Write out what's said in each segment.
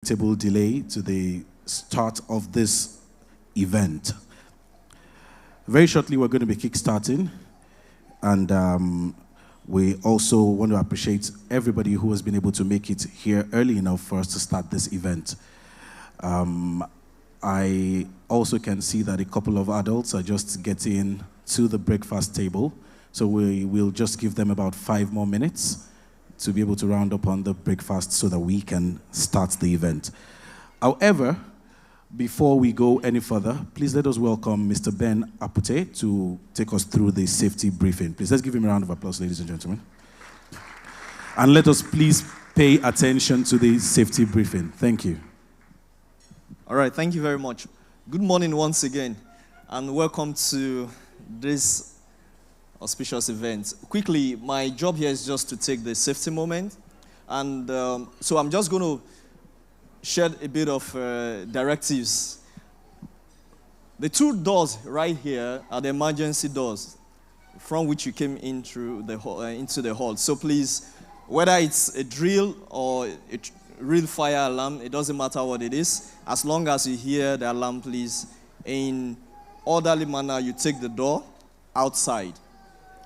unpredictable delay to the start of this event. Very shortly, we're going to be kickstarting, and we also want to appreciate everybody who has been able to make it here early enough for us to start this event. I also can see that a couple of adults are just getting to the breakfast table, so we will just give them about 5 more minutes to be able to round up on the breakfast so that we can start the event. However, before we go any further, please let us welcome Mr. Ben Apute to take us through the safety briefing. Please, let's give him a round of applause, ladies and gentlemen. And let us please pay attention to the safety briefing. Thank you. All right, thank you very much. Good morning once again, and welcome to this auspicious event. Quickly, my job here is just to take the safety moment, and so I'm just going to share a bit of directives. The 2 doors right here are the emergency doors from which you came in through the into the hall. So please, whether it's a drill or a real fire alarm, it doesn't matter what it is. As long as you hear the alarm, please, in orderly manner, you take the door outside.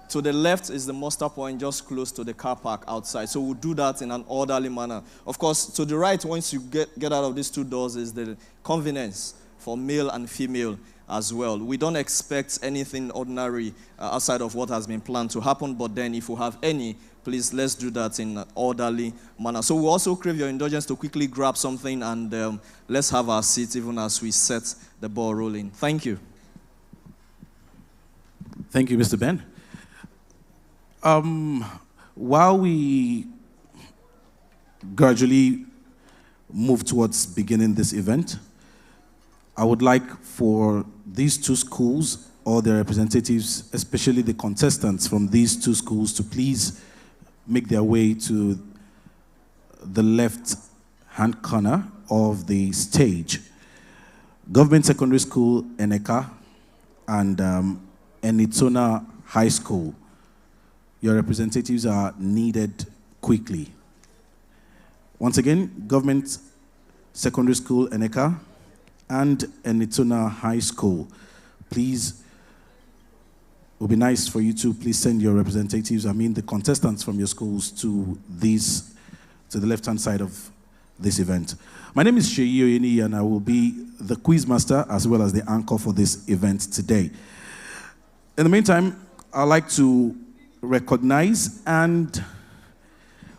To the left is the muster point, just close to the car park outside. So we'll do that in an orderly manner. Of course, to the right, once you get out of these 2 doors, is the convenience for male and female as well. We don't expect anything ordinary outside of what has been planned to happen, but then if you have any, please, let's do that in an orderly manner. So we also crave your indulgence to quickly grab something, and let's have our seats even as we set the ball rolling. Thank you. Thank you, Mr. Ben. While we gradually move towards beginning this event, I would like for these 2 schools or their representatives, especially the contestants from these 2 schools, to please make their way to the left-hand corner of the stage. Government Secondary School, Eneka, and Enitona High School. Your representatives are needed quickly. Once again, Government Secondary School, Eneka, and Enitona High School. Please, it would be nice for you to please send your representatives, the contestants from your schools, to the left-hand side of this event. My name is Sheyi Oyeni, and I will be the quiz master as well as the anchor for this event today. In the meantime, I'd like to recognize and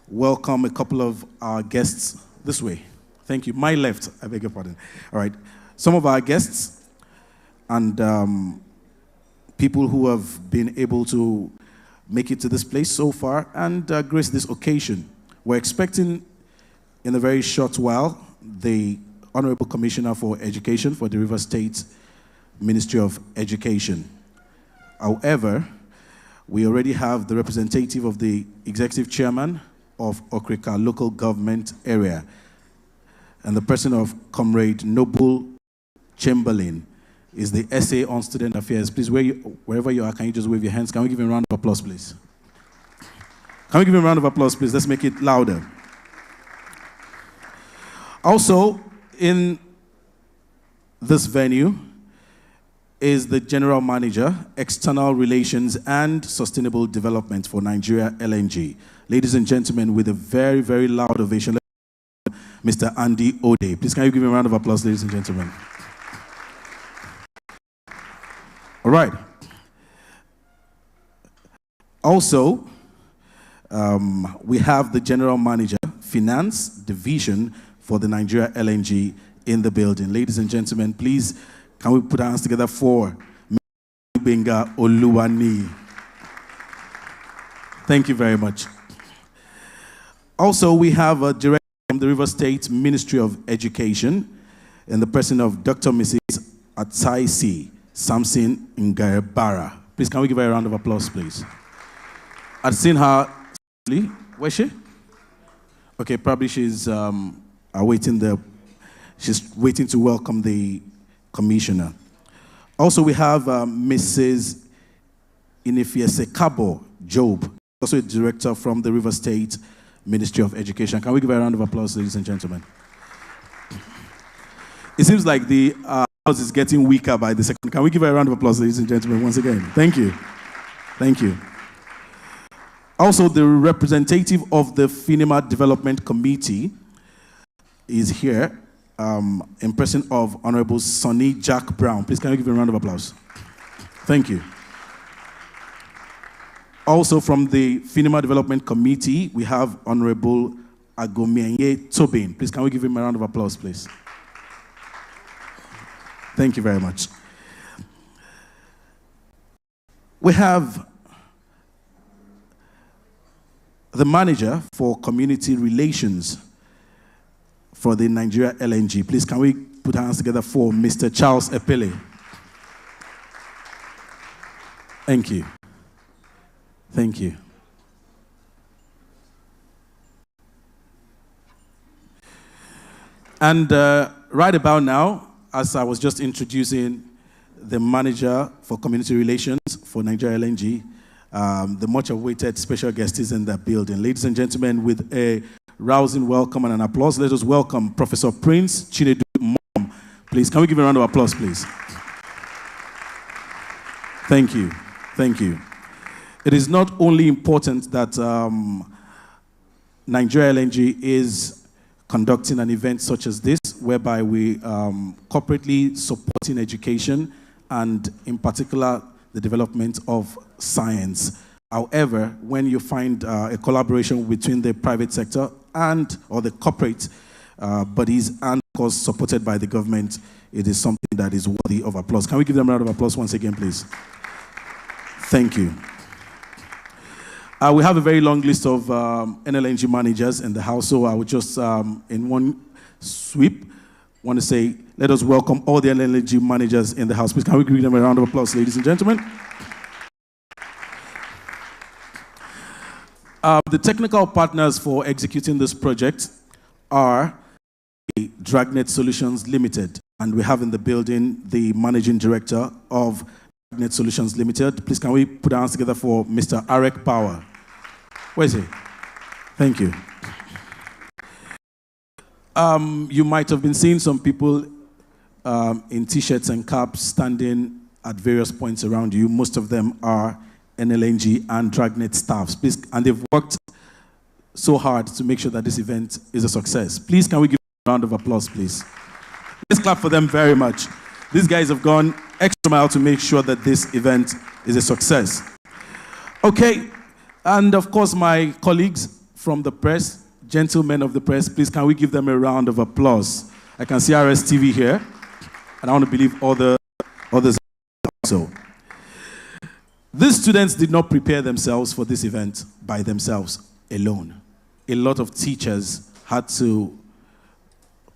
welcome a couple of our guests this way. Thank you. My left, I beg your pardon. All right. Some of our guests and people who have been able to make it to this place so far and grace this occasion. We're expecting in a very short while the Honorable Commissioner for Education for the Rivers State Ministry of Education. However, we already have the representative of the Executive Chairman of Okrika Local Government Area and the person of Comrade Noble Chamberlain is the SA on Student Affairs. Please, wherever you are, can you just wave your hands? Can we give him a round of applause, please? Can we give him a round of applause, please? Let's make it louder. Also, in this venue is the General Manager, External Relations and Sustainable Development for Nigeria NLNG. Ladies and gentlemen, with a very, very loud ovation, Mr. Andy Ode. Please, can you give him a round of applause, ladies and gentlemen? All right. Also, we have the General Manager, Finance Division for the Nigeria NLNG in the building. Ladies and gentlemen, please, can we put our hands together for Benga Oluwani? Thank you very much. Also, we have a director from the Rivers State Ministry of Education in the person of Dr. Mrs. Atsaisi Samson Ngayabara. Please, can we give her a round of applause, please? I've seen her. Where's she? Okay, probably she's she's waiting to welcome the commissioner. Also, we have Mrs. Inefiese Kabo Job, also a director from the River State Ministry of Education. Can we give her a round of applause, ladies and gentlemen? It seems like the house is getting weaker by the second. Can we give her a round of applause, ladies and gentlemen, once again? Thank you. Thank you. Also, the representative of the FINIMA Development Committee is here, in person of Honorable Sonny Jack Brown. Please, can you give him a round of applause? Thank you. Also, from the FINIMA Development Committee, we have Honorable Agomienye Tobin. Please, can we give him a round of applause, please? Thank you very much. We have the manager for community relations for the Nigeria LNG. Please, can we put our hands together for Mr. Charles Epele? Thank you. Thank you. And right about now, as I was just introducing the manager for community relations for Nigeria LNG, the much-awaited special guest is in the building. Ladies and gentlemen, with a rousing welcome and an applause, let us welcome Professor Prince Chinedu Mom. Please, can we give a round of applause, please? Thank you. Thank you. It is not only important that Nigeria LNG is conducting an event such as this, whereby we corporately supporting education and, in particular, the development of science. However, when you find a collaboration between the private sector or the corporate bodies and, of course, supported by the government, it is something that is worthy of applause. Can we give them a round of applause once again, please? Thank you. We have a very long list of NLNG managers in the house, so I would just, in one sweep, want to say, let us welcome all the NLNG managers in the house. Please, can we give them a round of applause, ladies and gentlemen? The technical partners for executing this project are Dragnet Solutions Limited, and we have in the building the managing director of Dragnet Solutions Limited. Please, can we put our hands together for Mr. Arek Power? Where is he? Thank you. You might have been seeing some people in T-shirts and caps standing at various points around you. Most of them are NLNG and Dragnet staffs. Please, and they've worked so hard to make sure that this event is a success. Please, can we give a round of applause, please? Let's clap for them very much. These guys have gone extra mile to make sure that this event is a success. Okay, and of course, my colleagues from the press, gentlemen of the press, please, can we give them a round of applause? I can see RSTV here, and I want to believe all the others also. These students did not prepare themselves for this event by themselves alone. A lot of teachers had to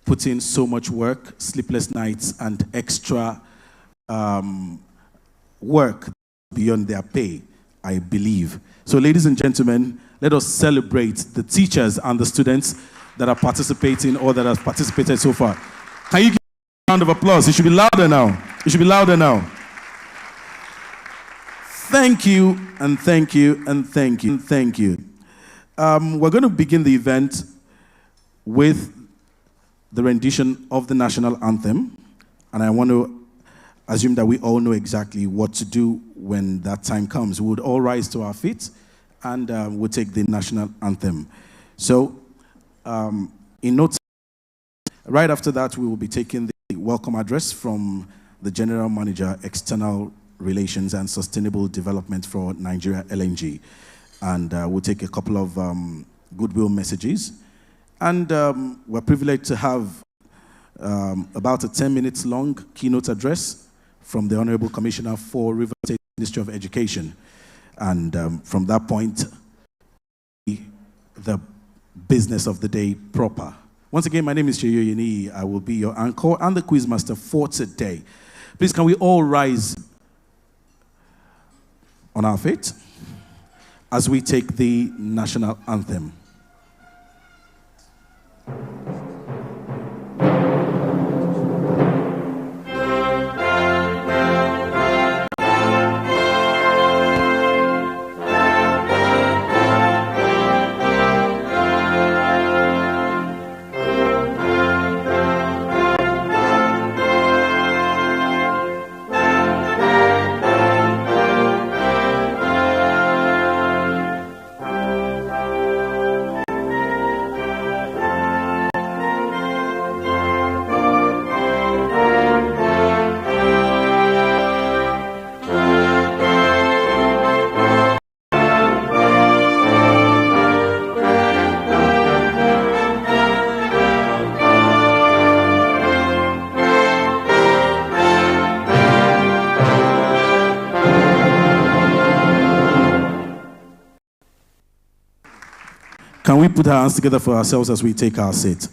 put in so much work, sleepless nights, and extra work beyond their pay, I believe. So, ladies and gentlemen, let us celebrate the teachers and the students that are participating or that have participated so far. Can you give a round of applause? It should be louder now. It should be louder now. Thank you, and thank you, and thank you, and thank you. We're going to begin the event with the rendition of the national anthem, and I want to assume that we all know exactly what to do when that time comes. We would all rise to our feet, and we'll take the national anthem. So, in no time, right after that, we will be taking the welcome address from the General Manager, External Relations and Sustainable Development for Nigeria LNG. And we'll take a couple of goodwill messages. And we're privileged to have about a 10 minutes long keynote address from the Honorable Commissioner for River State Ministry of Education. And from that point, the business of the day proper. Once again, my name is Cheyo Yeni. I will be your anchor and the quizmaster for today. Please, can we all rise on our feet as we take the national anthem. can we put our hands together for ourselves as we take our seat?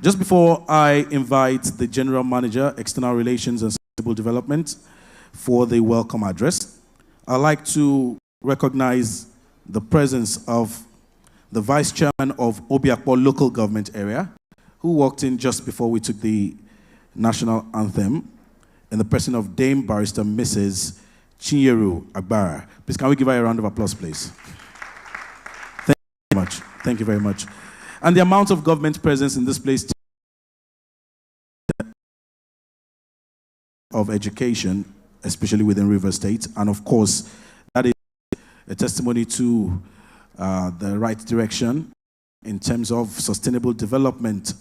Just before I invite the General Manager, External Relations and Sustainable Development for the welcome address, I'd like to recognize the presence of the Vice Chairman of Obiakpo Local Government Area, who walked in just before we took the national anthem, in the person of Dame Barrister Mrs. Chinyeru Agbara. Please, can we give her a round of applause, please? Thank you very much. Thank you very much. And the amount of government presence in this place of education, especially within River State, and of course, that is a testimony to the right direction in terms of sustainable development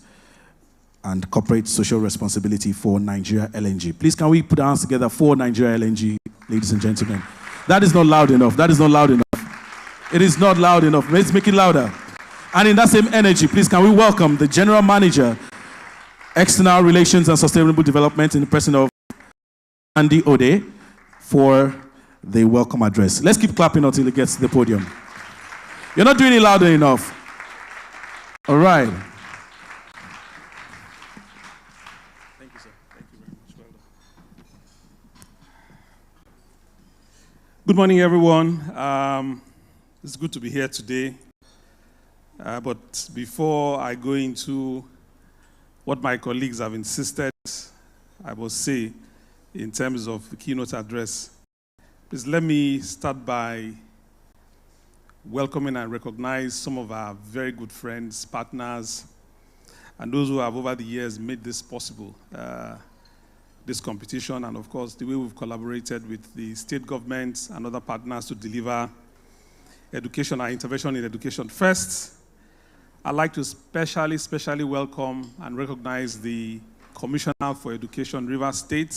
and corporate social responsibility for Nigeria LNG. Please, can we put our hands together for Nigeria LNG, ladies and gentlemen? That is not loud enough. That is not loud enough. It is not loud enough. Let's make it louder. And in that same energy, please, can we welcome the General Manager, External Relations and Sustainable Development, in the person of Andy Ode, for the welcome address. Let's keep clapping until it gets to the podium. You're not doing it louder enough. All right. Thank you, sir. Thank you very much. Well done. Good morning, everyone. It's good to be here today. But before I go into what my colleagues have insisted I must say in terms of the keynote address, please let me start by welcoming and recognize some of our very good friends, partners, and those who have over the years made this possible, this competition, and of course the way we've collaborated with the state governments and other partners to deliver education and intervention in education. First, I'd like to especially welcome and recognize the Commissioner for Education, River State.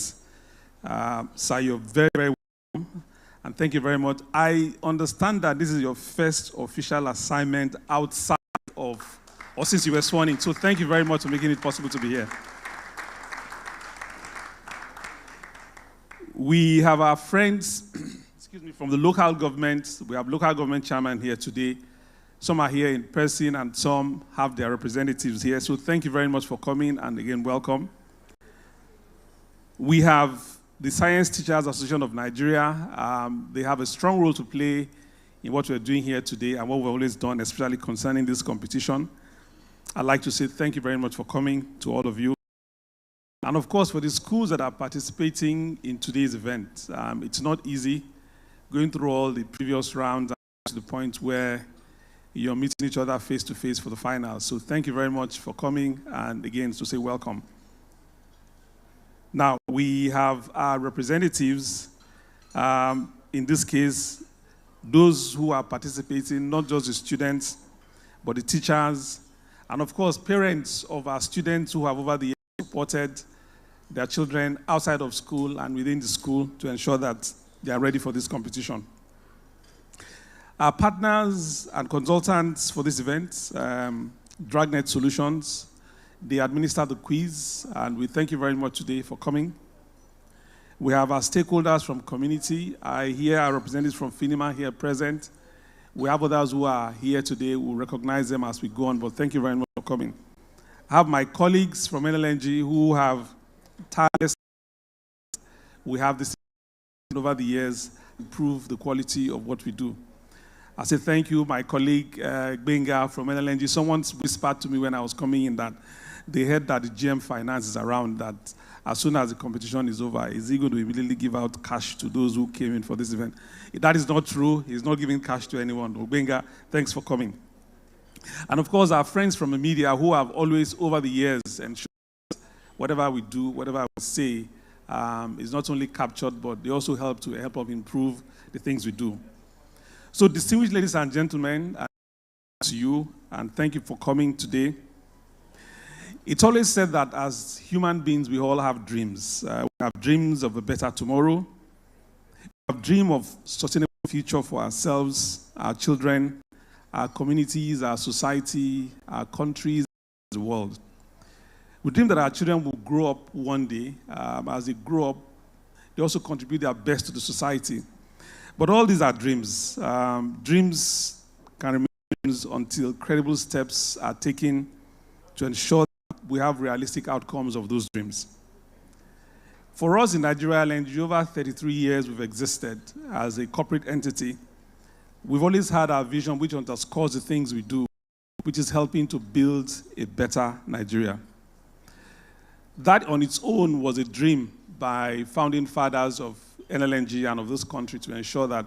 Sir, you're very, very welcome, and thank you very much. I understand that this is your first official assignment outside of, or since you were sworn in, so thank you very much for making it possible to be here. We have our friends, excuse me, from the local government. We have local government chairman here today. Some are here in person and some have their representatives here. So thank you very much for coming, and again, welcome. We have the Science Teachers Association of Nigeria. They have a strong role to play in what we're doing here today and what we've always done, especially concerning this competition. I'd like to say thank you very much for coming to all of you. And of course, for the schools that are participating in today's event, it's not easy going through all the previous rounds to the point where you're meeting each other face to face for the finals. So thank you very much for coming, and again, to say welcome. Now, we have our representatives, in this case, those who are participating, not just the students, but the teachers, and of course, parents of our students who have over the years supported their children outside of school and within the school to ensure that they are ready for this competition. Our partners and consultants for this event, Dragnet Solutions, they administer the quiz, and we thank you very much today for coming. We have our stakeholders from community. I hear our representatives from FINIMA here present. We have others who are here today. We'll recognize them as we go on, but thank you very much for coming. I have my colleagues from NLNG who have tireless. We have this over the years improve the quality of what we do. I say thank you, my colleague Benga from NLNG. Someone whispered to me when I was coming in that they heard that the GM Finance is around, that as soon as the competition is over, is he going to immediately give out cash to those who came in for this event? That is not true. He's not giving cash to anyone. Benga, thanks for coming. And of course, our friends from the media who have always, over the years, ensured whatever we do, whatever I say, is not only captured, but they also help us improve the things we do. So, distinguished ladies and gentlemen, to you, and thank you for coming today. It's always said that as human beings, we all have dreams. We have dreams of a better tomorrow. We have dreams of sustainable future for ourselves, our children, our communities, our society, our countries, the world. We dream that our children will grow up one day. As they grow up, they also contribute their best to the society. But all these are dreams. Dreams can remain until credible steps are taken to ensure that we have realistic outcomes of those dreams. For us in Nigeria NLNG, over 33 years we've existed as a corporate entity. We've always had our vision, which underscores the things we do, which is helping to build a better Nigeria. That on its own was a dream by founding fathers of NLNG and of this country to ensure that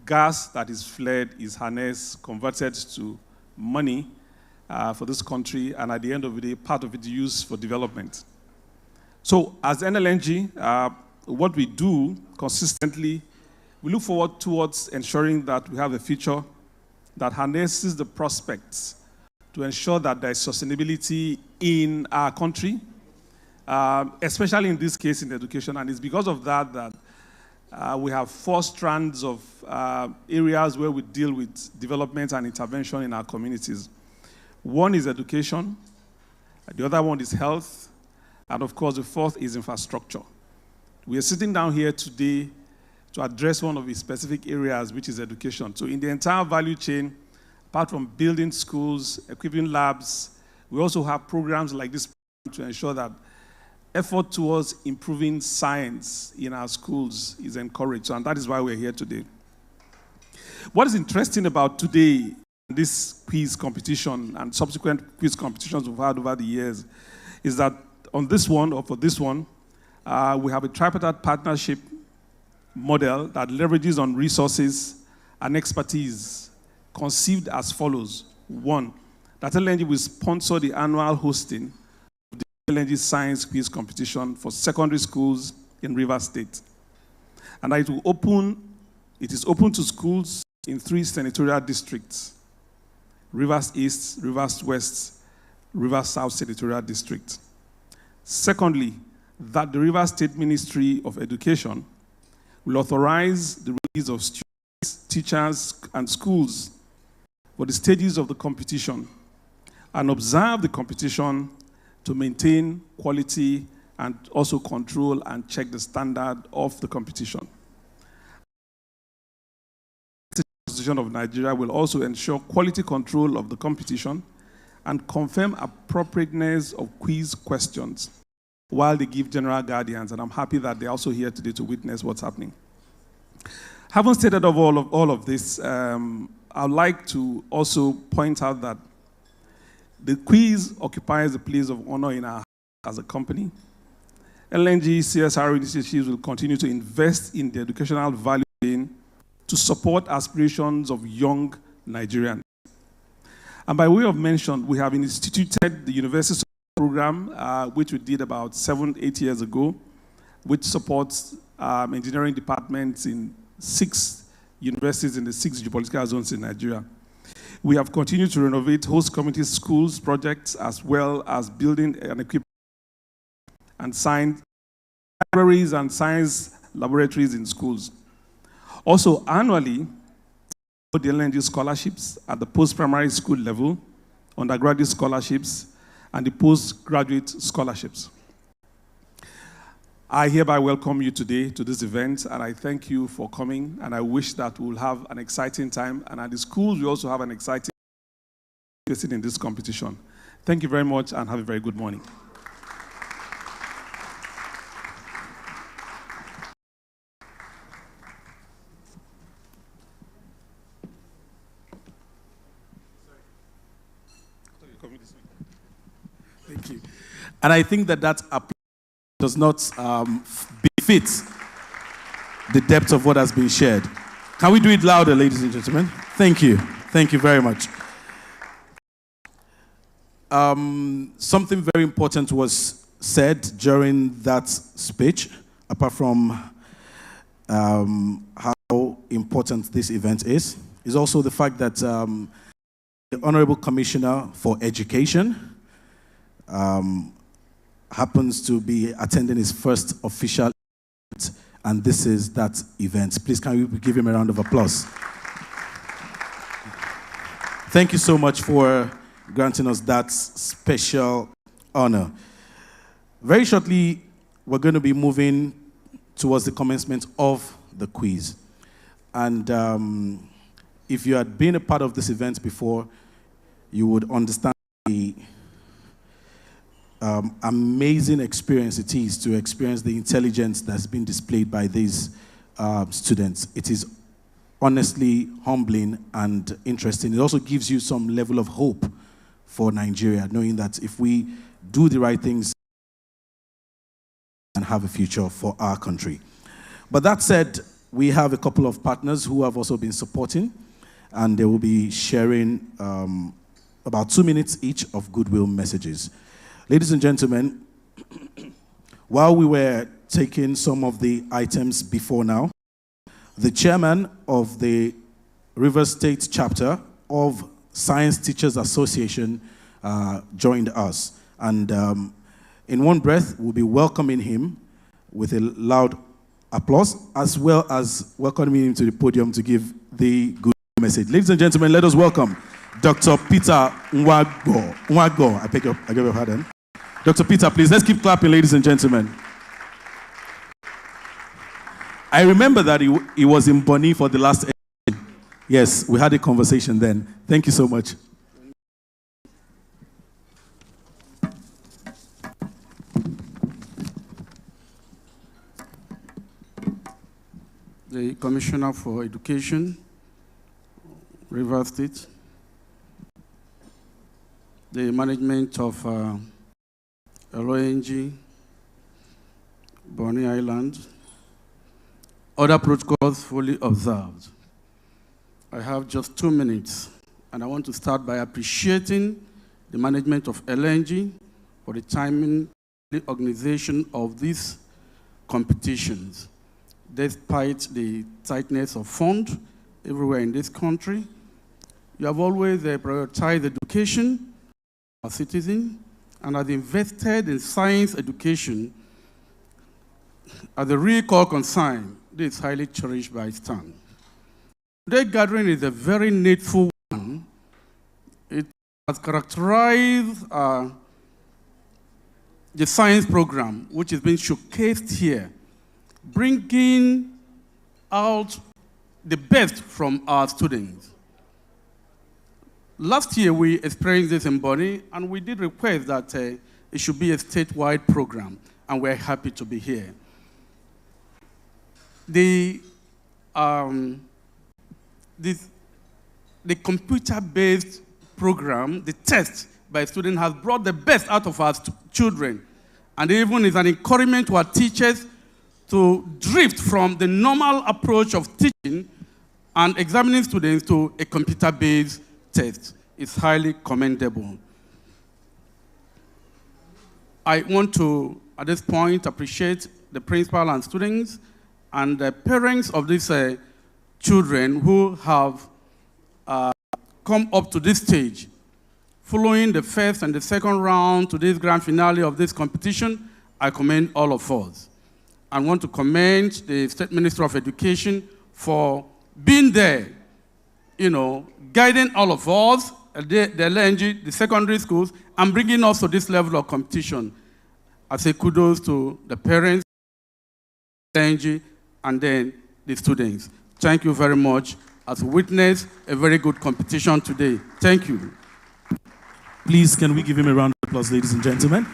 gas that is fled is harnessed, converted to money for this country, and at the end of the day, part of it used for development. So as NLNG, what we do consistently, we look forward towards ensuring that we have a future that harnesses the prospects to ensure that there is sustainability in our country, especially in this case in education. And it's because of that that we have 4 strands of areas where we deal with development and intervention in our communities. One is education, the other one is health, and of course the 4th is infrastructure. We are sitting down here today to address one of the specific areas, which is education. So in the entire value chain, apart from building schools, equipping labs, we also have programs like this to ensure that effort towards improving science in our schools is encouraged, and that is why we're here today. What is interesting about today, this quiz competition and subsequent quiz competitions we've had over the years, is that on this one, or for this one, we have a tripartite partnership model that leverages on resources and expertise, conceived as follows. 1, that NLNG will sponsor the annual hosting of the NLNG Science Quiz Competition for secondary schools in Rivers State. And it is open to schools in 3 senatorial districts: Rivers East, Rivers West, Rivers South Senatorial District. Secondly, that the Rivers State Ministry of Education will authorize the release of students, teachers, and schools for the stages of the competition and observe the competition to maintain quality and also control and check the standard of the competition. The Constitution of Nigeria will also ensure quality control of the competition and confirm appropriateness of quiz questions while they give general guidance, and I'm happy that they're also here today to witness what's happening. Having stated of all of this, I'd like to also point out that the quiz occupies a place of honor in our as a company. NLNG CSR initiatives will continue to invest in the educational value chain to support aspirations of young Nigerians. And by way of mention, we have instituted the University program, which we did about 7-8 years ago, which supports engineering departments in 6 universities in the 6 geopolitical zones in Nigeria. We have continued to renovate host community schools projects, as well as building and equipping and science libraries and science laboratories in schools. Also, annually, the NLNG scholarships at the post-primary school level, undergraduate scholarships, and the postgraduate scholarships. I hereby welcome you today to this event, and I thank you for coming, and I wish that we'll have an exciting time, and at the schools we also have an exciting time in this competition. Thank you very much, and have a very good morning. Thank you. And I think that applause does not befit the depth of what has been shared. Can we do it louder, ladies and gentlemen? Thank you. Thank you very much. Something very important was said during that speech, apart from how important this event is also the fact that the Honorable Commissioner for Education happens to be attending his first official event, and this is that event. Please, can we give him a round of applause? Thank you so much for granting us that special honor. Very shortly, we're going to be moving towards the commencement of the quiz. And if you had been a part of this event before, you would understand the amazing experience it is to experience the intelligence that's been displayed by these students. It is honestly humbling and interesting. It also gives you some level of hope for Nigeria, knowing that if we do the right things and have a future for our country. But that said, we have a couple of partners who have also been supporting, and they will be sharing about 2 minutes each of goodwill messages. Ladies and gentlemen, while we were taking some of the items before now, the chairman of the Rivers State chapter of Science Teachers Association joined us. And in one breath, we'll be welcoming him with a loud applause, as well as welcoming him to the podium to give the good message. Ladies and gentlemen, let us welcome Dr. Peter Nwago. I beg your pardon. Dr. Peter, please, let's keep clapping, ladies and gentlemen. I remember that he was in Bonny for the last edition. Yes, we had a conversation then. Thank you so much. The Commissioner for Education, Rivers State, the management of NLNG, Bonny Island, other protocols fully observed. I have just 2 minutes, and I want to start by appreciating the management of NLNG for the timely organization of these competitions. Despite the tightness of funds everywhere in this country, you have always prioritized education of citizens and have invested in science education as a real core concern. This is highly cherished by STAN. Today's gathering is a very needful one. It has characterized the science program, which is being showcased here, bringing out the best from our students. Last year, we experienced this in Bonny, and we did request that it should be a statewide program, and we're happy to be here. The computer-based program, the test by students, has brought the best out of our children, and even is an encouragement to our teachers to drift from the normal approach of teaching and examining students to a computer-based test. Is highly commendable. I want to, at this point, appreciate the principal and students and the parents of these children who have come up to this stage. Following the first and the second round to this grand finale of this competition, I commend all of us. I want to commend the State Minister of Education for being there, guiding all of us, the NLNG, the secondary schools, and bringing us to this level of competition. I say kudos to the parents, NLNG, and then the students. Thank you very much as we witness a very good competition today. Thank you. Please, can we give him a round of applause, ladies and gentlemen?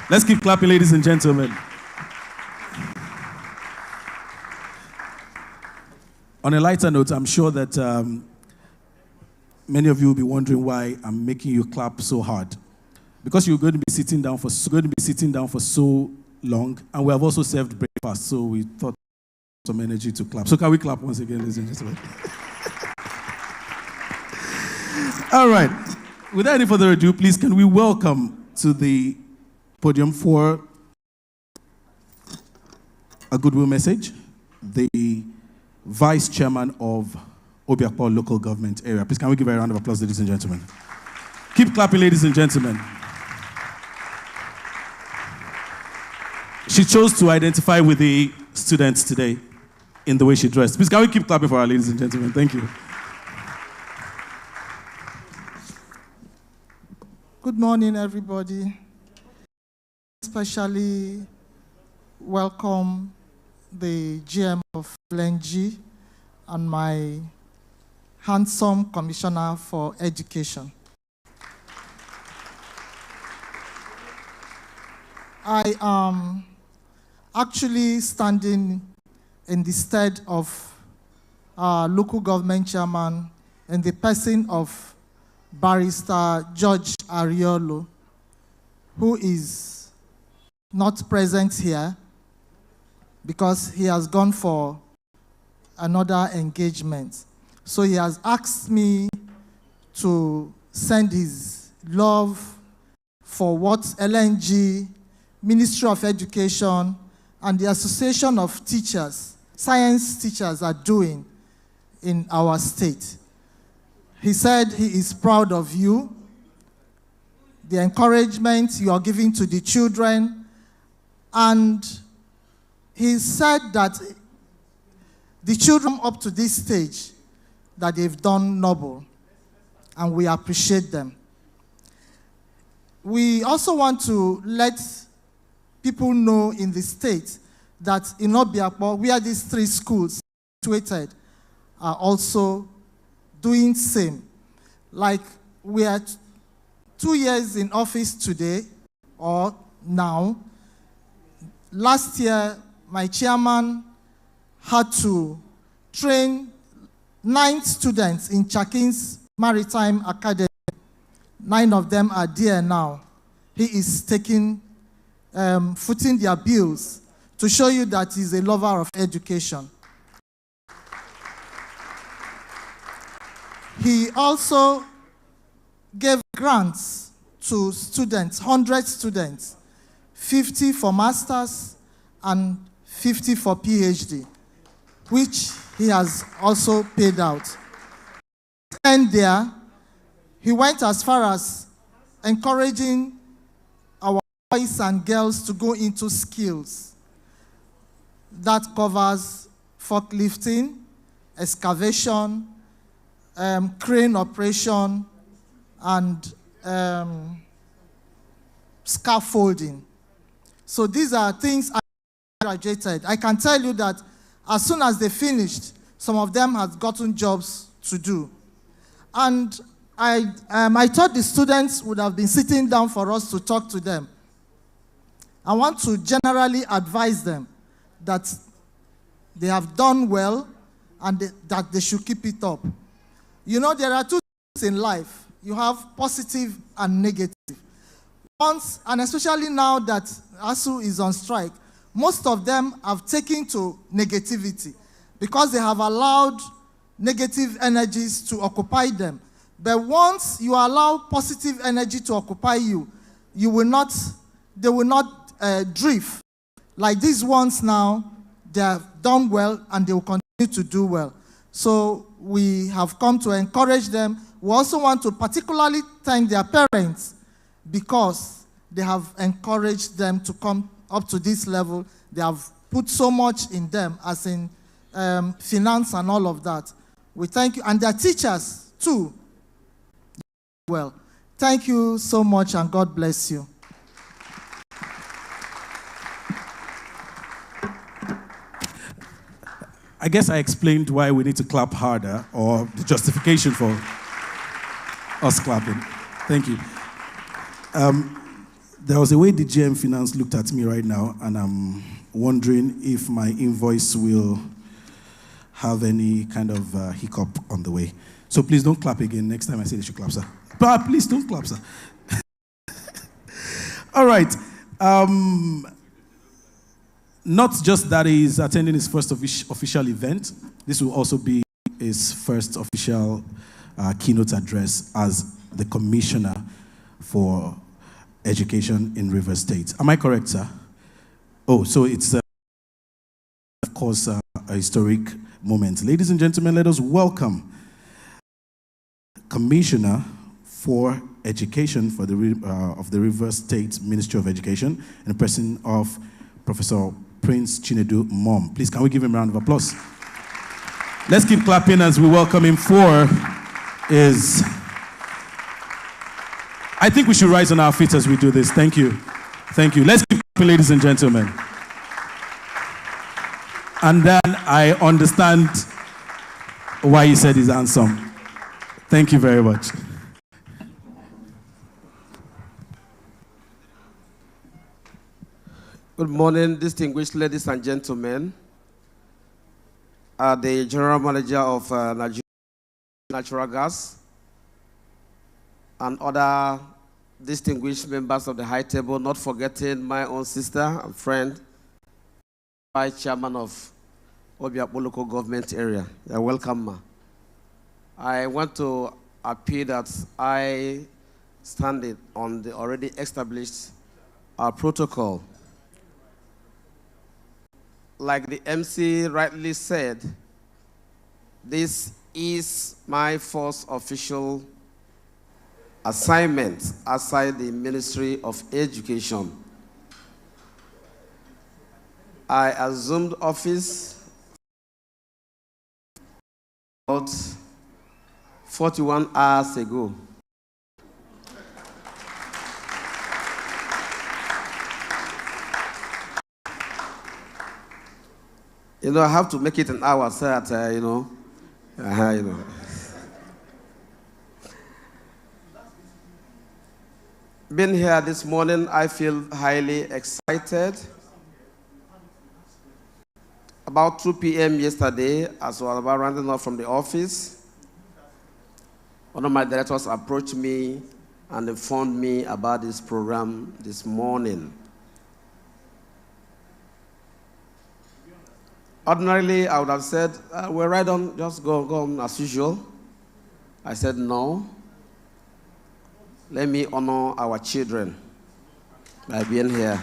Let's keep clapping, ladies and gentlemen. On a lighter note, I'm sure that many of you will be wondering why I'm making you clap so hard. Because you're going to be sitting down for so long, and we have also served breakfast, so we thought some energy to clap. So can we clap once again, ladies and gentlemen? All right. Without any further ado, please can we welcome to the podium for a goodwill message the Vice Chairman of Obiakpor Local Government Area. Please can we give a round of applause, ladies and gentlemen? Keep clapping, ladies and gentlemen. She chose to identify with the students today in the way she dressed. Please can we keep clapping for her, ladies and gentlemen? Thank you. Good morning, everybody. Especially welcome the GM of NLNG and my handsome Commissioner for Education. I am actually standing in the stead of our local government chairman in the person of Barrister George Ariolo, who is not present here because he has gone for another engagement. So he has asked me to send his love for what LNG, Ministry of Education, and the Association of Teachers, Science Teachers are doing in our state. He said he is proud of you, the encouragement you are giving to the children, and he said that the children up to this stage, that they've done noble, and we appreciate them. We also want to let people know in the state that in Obiakpo, where these 3 schools situated, are also doing same. Like we are 2 years in office today, or now. Last year, my chairman had to train 9 students in Chakin's Maritime Academy. 9 of them are there now. He is footing their bills to show you that he's a lover of education. He also gave grants to students, 100 students, 50 for masters and 50 for PhD, which he has also paid out. And there, he went as far as encouraging our boys and girls to go into skills. That covers forklifting, excavation, crane operation, and scaffolding. So these are things I graduated. I can tell you that as soon as they finished, some of them had gotten jobs to do. And I thought the students would have been sitting down for us to talk to them. I want to generally advise them that they have done well and that they should keep it up. You know, there are 2 things in life. You have positive and negative. Once, and especially now that ASU is on strike, most of them have taken to negativity because they have allowed negative energies to occupy them. But once you allow positive energy to occupy you, they will not drift. Like these ones now, they have done well and they will continue to do well. So we have come to encourage them. We also want to particularly thank their parents because they have encouraged them to come up to this level. They have put so much in them, as in finance and all of that. We thank you. And their teachers, too. Well, thank you so much, and God bless you. I guess I explained why we need to clap harder, or the justification for us clapping. Thank you. There was a way the GM Finance looked at me right now, and I'm wondering if my invoice will have any kind of hiccup on the way. So please don't clap again. Next time I say they should clap, sir. But please don't clap, sir. All right. Not just that he's attending his first official event, this will also be his first official keynote address as the Commissioner for Education in Rivers State. Am I correct, sir? Oh, so it's, of course, a historic moment. Ladies and gentlemen, let us welcome Commissioner for Education for of the Rivers State Ministry of Education, in the person of Professor Prince Chinedu Mom. Please, can we give him a round of applause? Let's keep clapping as we welcome him for his... I think we should rise on our feet as we do this. Thank you. Thank you. Let's keep clapping, ladies and gentlemen. And then I understand why he said he's handsome. Thank you very much. Good morning, distinguished ladies and gentlemen. The General Manager of Nigeria Natural Gas and other distinguished members of the High Table, not forgetting my own sister and friend, Vice Chairman of Obiakpo Local Government Area. You're welcome, ma. I want to appeal that I stand on the already established protocol. Like the MC rightly said, this is my first official assignment outside the Ministry of Education. I assumed office about 41 hours ago. You know, I have to make it an hour so that, you know. Being here this morning, I feel highly excited. About 2 p.m. yesterday, as I was about rounding off from the office, one of my directors approached me and informed me about this program this morning. Ordinarily, I would have said, we're right on, just go on as usual. I said, no. Let me honor our children by being here.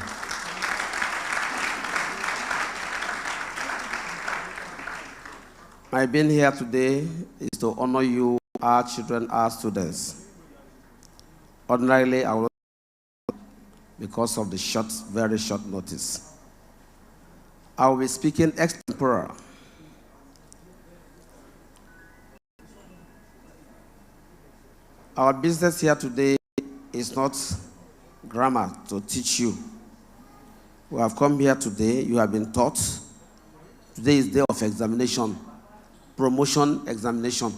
My being here today is to honor you, our children, our students. Ordinarily, I will not, because of the very short notice. I will be speaking extempore. Our business here today is not grammar to teach you. We have come here today, you have been taught. Today is day of examination, promotion examination.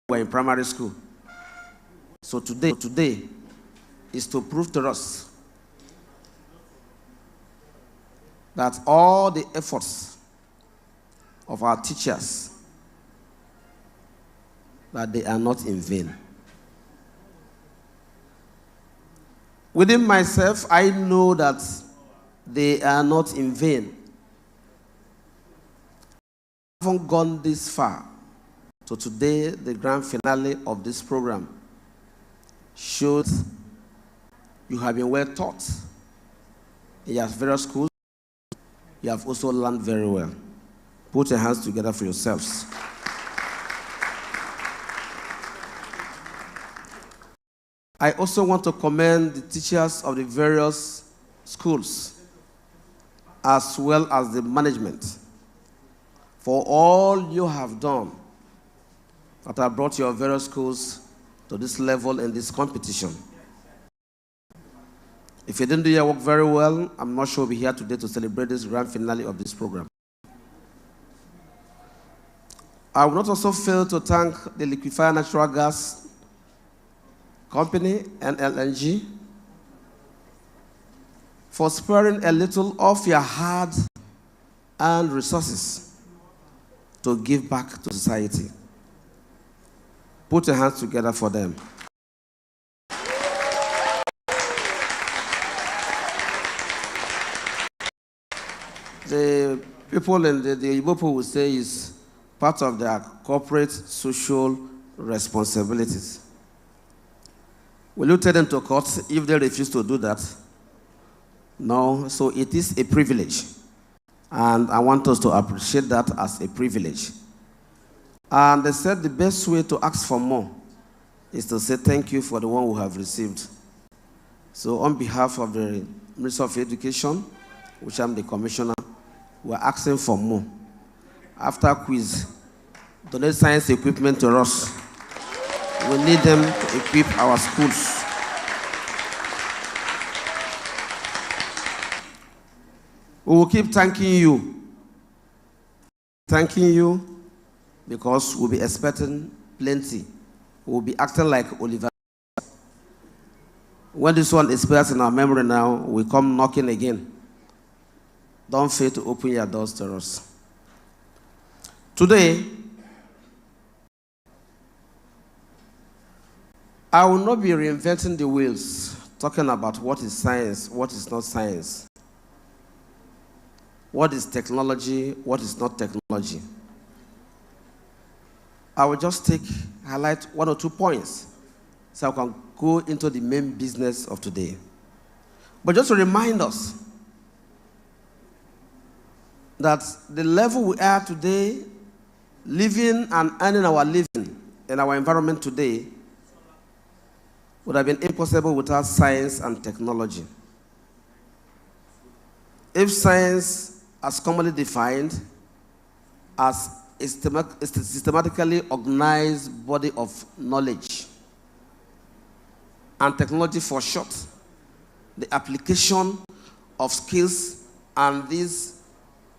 We're in primary school. So today is to prove to us that all the efforts of our teachers, that they are not in vain. Within myself, I know that they are not in vain. I haven't gone this far. So today, the grand finale of this program shows you have been well taught in your various schools. You have also learned very well. Put your hands together for yourselves. I also want to commend the teachers of the various schools, as well as the management, for all you have done that have brought your various schools to this level in this competition. If you didn't do your work very well, I'm not sure we'll be here today to celebrate this grand finale of this program. I will not also fail to thank the Liquefied Natural Gas Company, NLNG, for sparing a little of your hard-earned resources to give back to society. Put your hands together for them. The people in the Igbo people will say is part of their corporate social responsibilities. Will you take them to court if they refuse to do that? No, so it is a privilege. And I want us to appreciate that as a privilege. And they said the best way to ask for more is to say thank you for the one we have received. So on behalf of the Ministry of Education, which I'm the commissioner, we're asking for more. After quiz, donate science equipment to us. We need them to equip our schools. We will keep thanking you. Thanking you because we'll be expecting plenty we'll be acting like Oliver. When this one expires in our memory now, we come knocking again. Don't fail to open your doors to us. Today, I will not be reinventing the wheels, talking about what is science, what is not science, what is technology, what is not technology. I will just highlight 1 or 2 points so I can go into the main business of today. But just to remind us that the level we are today, living and earning our living in our environment today, would have been impossible without science and technology. If science, as commonly defined, as a systematically organized body of knowledge, and technology for short, the application of skills and this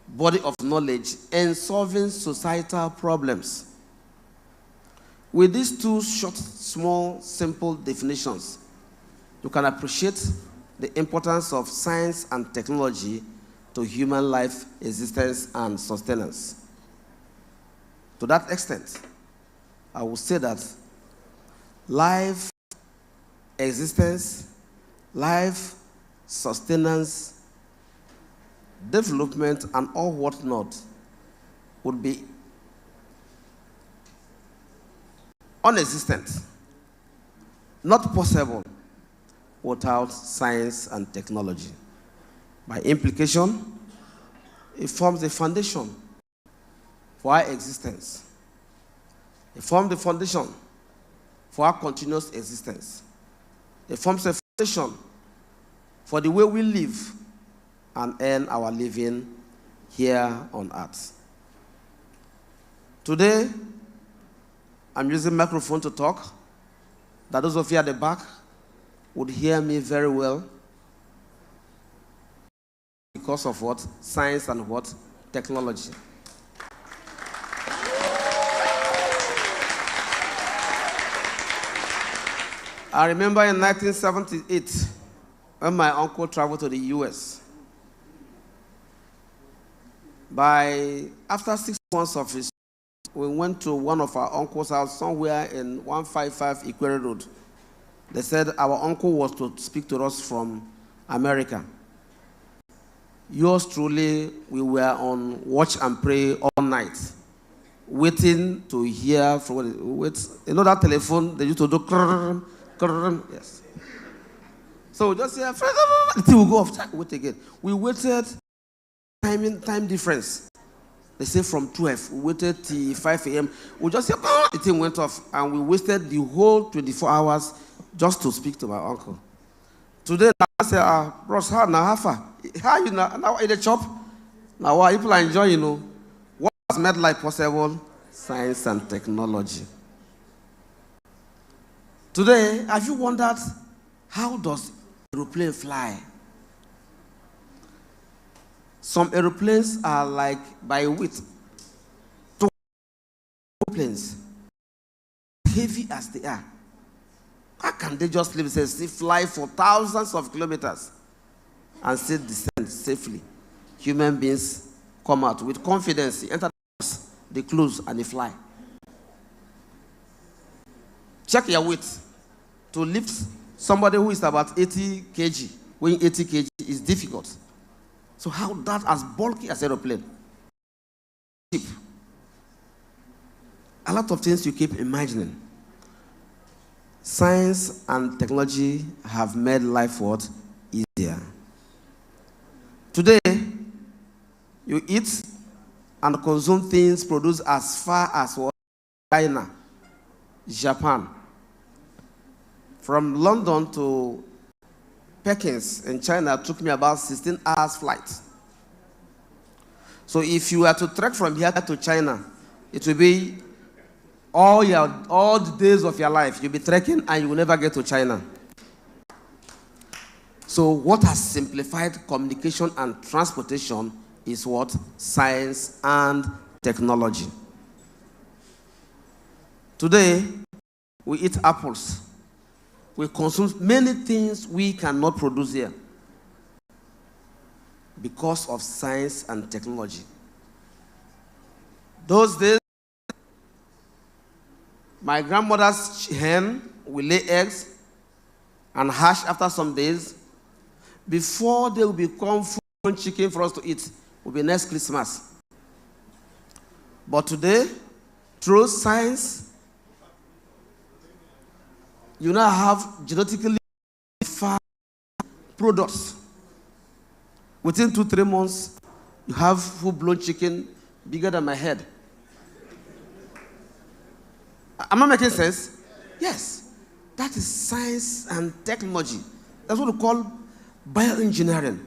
body of knowledge in solving societal problems. With these 2 short, small, simple definitions, you can appreciate the importance of science and technology to human life existence and sustenance. To that extent, I will say that life existence, life sustenance, development, and all whatnot would be non-existent, not possible without science and technology. By implication, it forms the foundation for our existence. It forms the foundation for our continuous existence. It forms a foundation for the way we live and earn our living here on earth. Today, I'm using microphone to talk, that those of you at the back would hear me very well because of what? Science and what? Technology. I remember in 1978, when my uncle traveled to the US. After 6 months of his, we went to one of our uncle's house somewhere in 155 Ikwere Road. They said our uncle was to speak to us from America. Yours truly, we were on watch and pray all night, waiting to hear from, you know that telephone, they used to do, yes. So we just say, until we go off, wait again. We waited, time difference. They say from 12, we waited till 5 a.m. We just say, the thing went off, and we wasted the whole 24 hours just to speak to my uncle. Today, I say, bros, how are you now in the shop? Now, what people are enjoying, you know. What has made life possible? Science and technology. Today, have you wondered, how does aeroplane fly? Some aeroplanes are like by weight. Two planes, heavy as they are. How can they just live, fly for thousands of kilometers and still descend safely? Human beings come out with confidence, enter the bus, they close and they fly. Check your weight. To lift somebody who is about 80 kg, weighing 80 kg is difficult. So how that as bulky as aeroplane? Cheap. A lot of things you keep imagining. Science and technology have made life what? Easier. Today, you eat and consume things produced as far as what? China, Japan. From London to Peking in China took me about 16 hours flight. So if you were to trek from here to China, it will be all the days of your life. You'll be trekking and you will never get to China. So what has simplified communication and transportation is what? Science and technology. Today, we eat apples. We consume many things we cannot produce here because of science and technology. Those days, my grandmother's hen will lay eggs and hatch after some days. Before they will become full chicken for us to eat, will be next Christmas. But today, through science, you now have genetically modified products. Within 2-3 months, you have full-blown chicken bigger than my head. Am I making sense? Yes. That is science and technology. That's what we call bioengineering.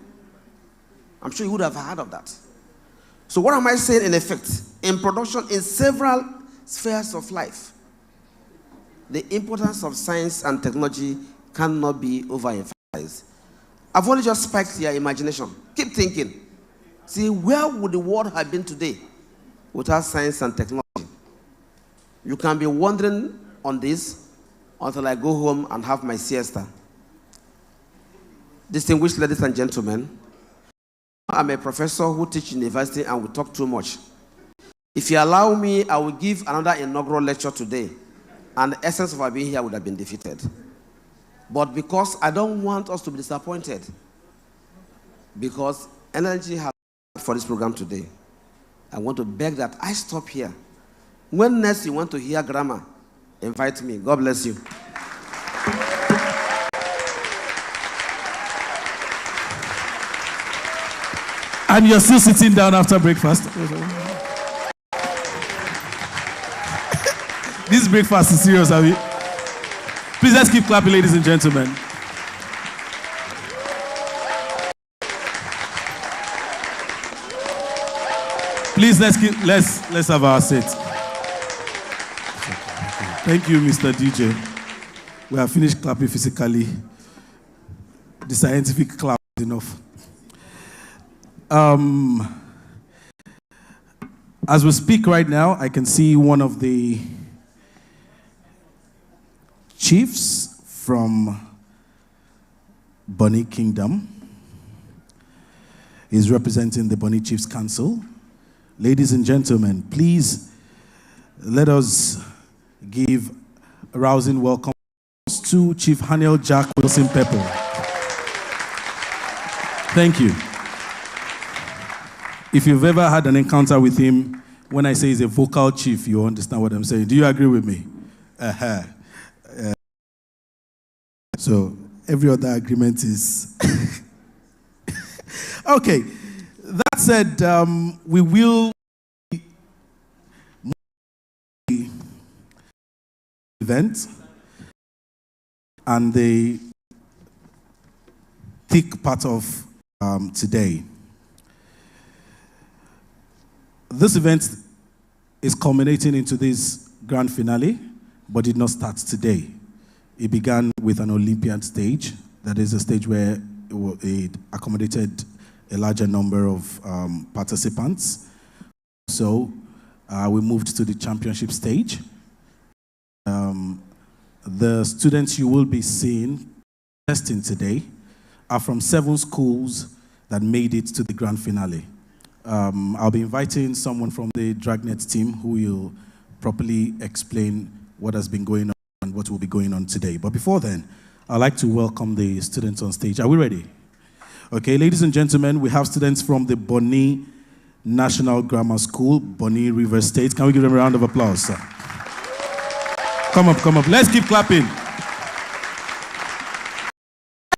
I'm sure you would have heard of that. So what am I saying in effect? In production, in several spheres of life, the importance of science and technology cannot be overemphasized. I've only just spiked your imagination. Keep thinking. See, where would the world have been today without science and technology? You can be wondering on this until I go home and have my siesta. Distinguished ladies and gentlemen, I'm a professor who teaches in university and we talk too much. If you allow me, I will give another inaugural lecture today, and the essence of our being here would have been defeated. But because I don't want us to be disappointed, because NLNG has for this program today, I want to beg that I stop here. When next you want to hear grammar, invite me. God bless you. And you're still sitting down after breakfast? This breakfast is serious, have you? Please, let's keep clapping, ladies and gentlemen. Please, let's have our seat. Thank you, Mr. DJ. We have finished clapping physically. The scientific clap is enough. As we speak right now, I can see one of the chiefs from Bonny Kingdom is representing the Bonny Chiefs Council. Ladies and gentlemen, please let us give a rousing welcome to Chief Haniel Jack Wilson Pepper. Thank you. If you've ever had an encounter with him, when I say he's a vocal chief, you understand what I'm saying. Do you agree with me? So every other agreement is... Okay. That said, we will the event and the thick part of today. This event is culminating into this grand finale, but did not start today. It began with an Olympiad stage, that is a stage where it accommodated a larger number of participants. So we moved to the championship stage. The students you will be seeing testing today are from 7 schools that made it to the grand finale. I'll be inviting someone from the Dragnet team who will properly explain what has been going on and what will be going on today. But before then, I'd like to welcome the students on stage. Are we ready? Okay, ladies and gentlemen, we have students from the Bonny National Grammar School, Bonny River State. Can we give them a round of applause, sir? Come up. Let's keep clapping.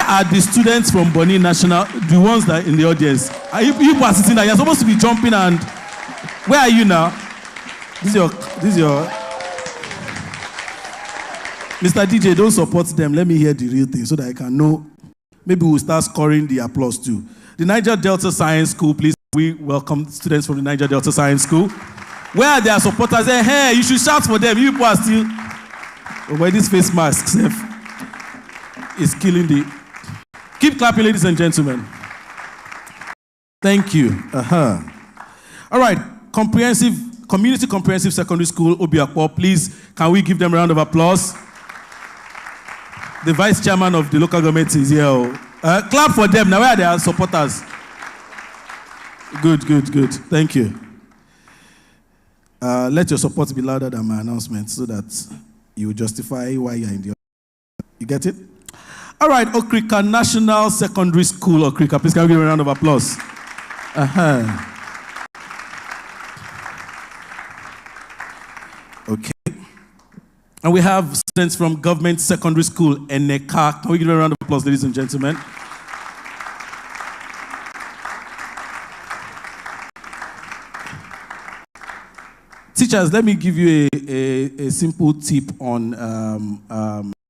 Are the students from Bonny National, the ones that are in the audience? Are you are sitting there? You're supposed to be jumping, and where are you now? This is your. Mr. DJ, don't support them. Let me hear the real thing so that I can know. Maybe we'll start scoring the applause too. The Niger Delta Science School, please. We welcome students from the Niger Delta Science School. Where are their supporters? Hey, you should shout for them. You people are still. Oh, boy, this face mask is killing the. Keep clapping, ladies and gentlemen. Thank you. All right, Community Comprehensive Secondary School, Obiakpo, please, can we give them a round of applause? The vice chairman of the local government is here. Clap for them. Now, where are their supporters? Good. Thank you. Let your support be louder than my announcement so that you will justify why you're in the. You get it? All right, Okrika National Secondary School, Okrika. Please can we give a round of applause? Okay. And we have students from Government Secondary School, Eneka. Can we give a round of applause, ladies and gentlemen? Teachers, let me give you a simple tip on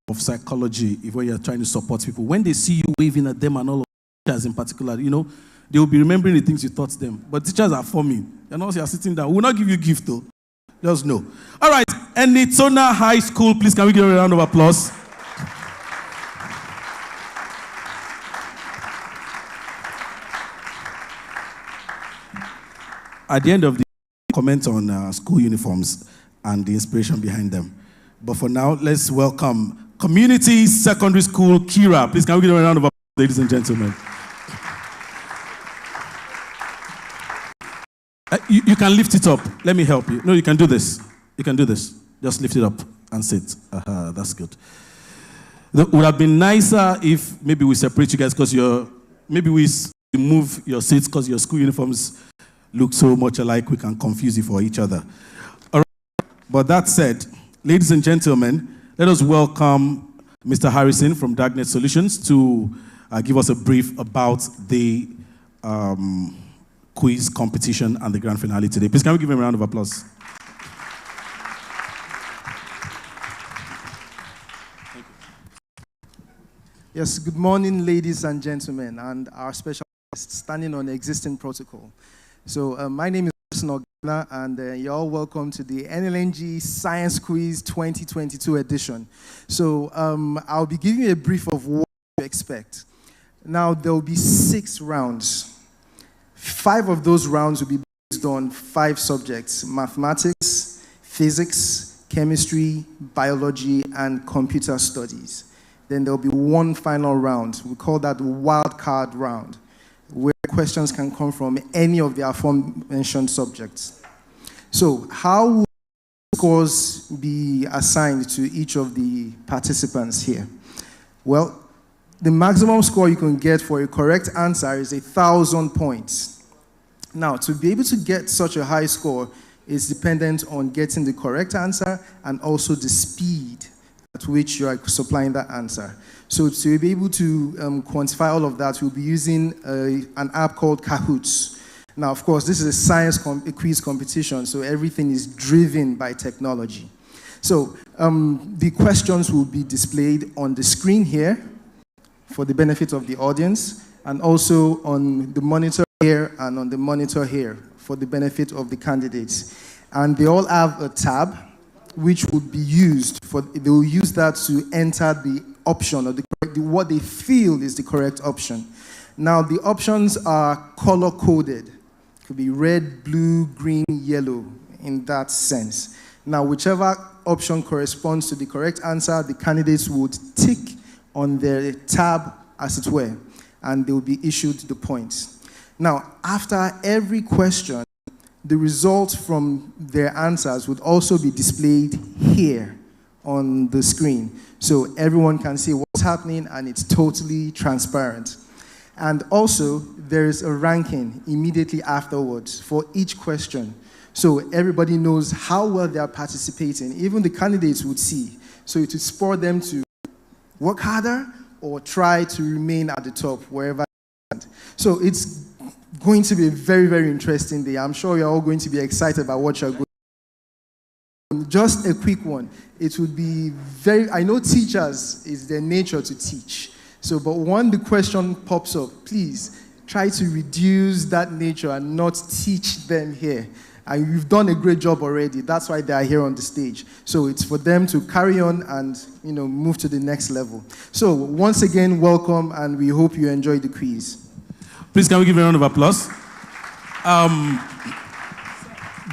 of psychology if when you're trying to support people. When they see you waving at them and all of teachers in particular, you know, they will be remembering the things you taught them. But teachers are forming. You're sitting down. We will not give you gift though. Just know. All right, Enitona High School, please can we give a round of applause? At the end of the comment on school uniforms and the inspiration behind them. But for now, let's welcome Community Secondary School, Kira. Please can we give a round of applause, ladies and gentlemen? You can lift it up. Let me help you. No, you can do this. You can do this. Just lift it up and sit. That's good. It would have been nicer if maybe we separate you guys because maybe we move your seats because your school uniforms look so much alike we can confuse you for each other. All right. But that said, ladies and gentlemen, let us welcome Mr. Harrison from Darknet Solutions to give us a brief about the quiz competition and the grand finale today. Please, can we give him a round of applause? Yes, good morning, ladies and gentlemen, and our special guest standing on existing protocol. So my name is Harrison Ogana, and you're all welcome to the NLNG Science Quiz 2022 edition. So I'll be giving you a brief of what to expect. Now, there will be 6 rounds. 5 of those rounds will be based on 5 subjects: mathematics, physics, chemistry, biology, and computer studies. Then there will be 1 final round. We call that the wild card round, where questions can come from any of the aforementioned subjects. So how will scores be assigned to each of the participants here? Well, the maximum score you can get for a correct answer is 1,000 points. Now, to be able to get such a high score is dependent on getting the correct answer and also the speed at which you are supplying that answer. So to be able to quantify all of that, we'll be using an app called Kahoots. Now, of course, this is a science quiz competition, so everything is driven by technology. So the questions will be displayed on the screen here for the benefit of the audience, and also on the monitor here and on the monitor here for the benefit of the candidates. And they all have a tab which would be used they will use that to enter the option or what they feel is the correct option. Now, the options are color-coded. It could be red, blue, green, yellow, in that sense. Now, whichever option corresponds to the correct answer, the candidates would tick on their tab, as it were, and they will be issued the points. Now, after every question, the results from their answers would also be displayed here on the screen. So everyone can see what's happening, and it's totally transparent. And also, there is a ranking immediately afterwards for each question. So everybody knows how well they are participating. Even the candidates would see. So it would spur them to work harder or try to remain at the top wherever they stand. So it's going to be a very, very interesting day. I'm sure you're all going to be excited about what you're going to do. Just a quick one. It would be I know teachers, it's their nature to teach. So, but when the question pops up, please try to reduce that nature and not teach them here. And you've done a great job already. That's why they are here on the stage. So it's for them to carry on and move to the next level. So once again, welcome, and we hope you enjoy the quiz. Please, can we give a round of applause?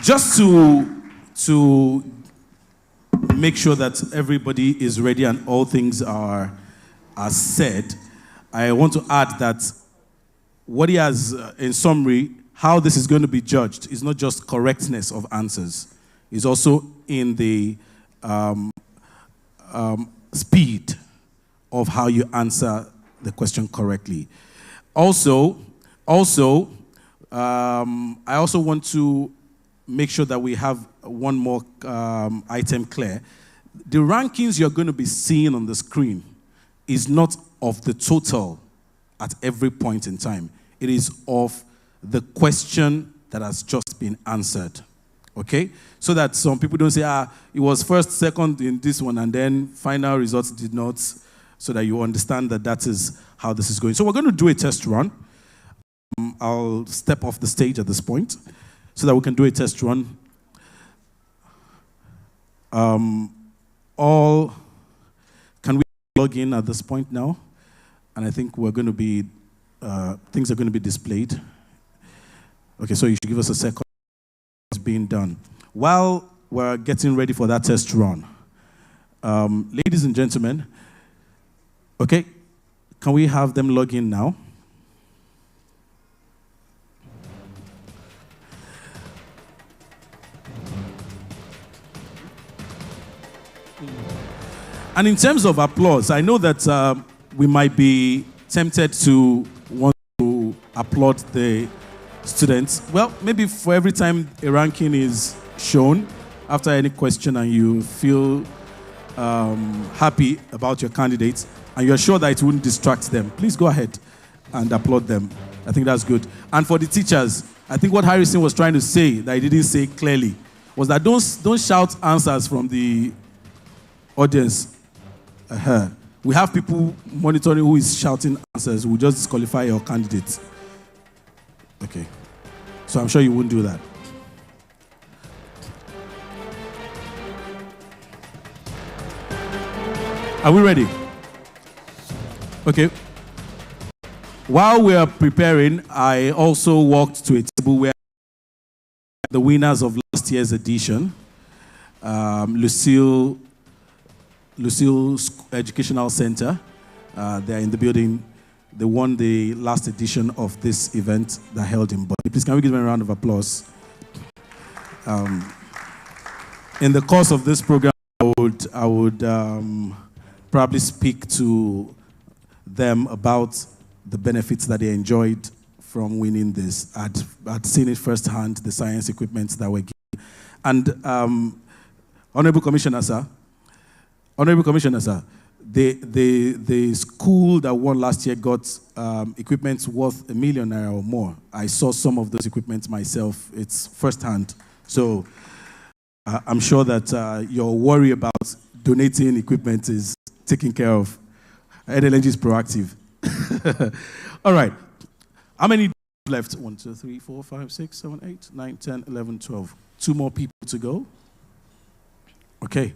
Just to make sure that everybody is ready and all things are has said, I want to add that what he has, in summary, how this is going to be judged is not just correctness of answers. It's also in the speed of how you answer the question correctly. Also, I also want to make sure that we have one more item clear. The rankings you're going to be seeing on the screen is not of the total at every point in time. It is of the question that has just been answered. Okay? So that some people don't say, it was first, second in this one, and then final results did not, so that you understand that that is how this is going. So we're going to do a test run. I'll step off the stage at this point so that we can do a test run. Can we log in at this point now? And I think we're going to be, things are going to be displayed. Okay, so you should give us a second. It's being done. While we're getting ready for that test run, ladies and gentlemen, okay, can we have them log in now? And in terms of applause, I know that we might be tempted to want to applaud the students. Well, maybe for every time a ranking is shown after any question and you feel happy about your candidates and you're sure that it wouldn't distract them, please go ahead and applaud them. I think that's good. And for the teachers, I think what Harrison was trying to say that he didn't say clearly was that don't shout answers from the audience. We have people monitoring who is shouting answers. We'll just disqualify your candidates. Okay. So I'm sure you wouldn't do that. Are we ready? Okay. While we are preparing, I also walked to a table where the winners of last year's edition, Lucille Educational Center. They're in the building. They won the last edition of this event that held in Body. Please, can we give them a round of applause? In the course of this program, I would probably speak to them about the benefits that they enjoyed from winning this. I'd seen it firsthand, the science equipment that were given. And Honorable Commissioner, sir, the school that won last year got equipment worth ₦1 million or more. I saw some of those equipment myself. It's firsthand. So I'm sure that your worry about donating equipment is taken care of. NLNG is proactive. All right. How many left? 1, 2, 3, 4, 5, 6, 7, 8, 9, 10, 11, 12. 2 more people to go. Okay.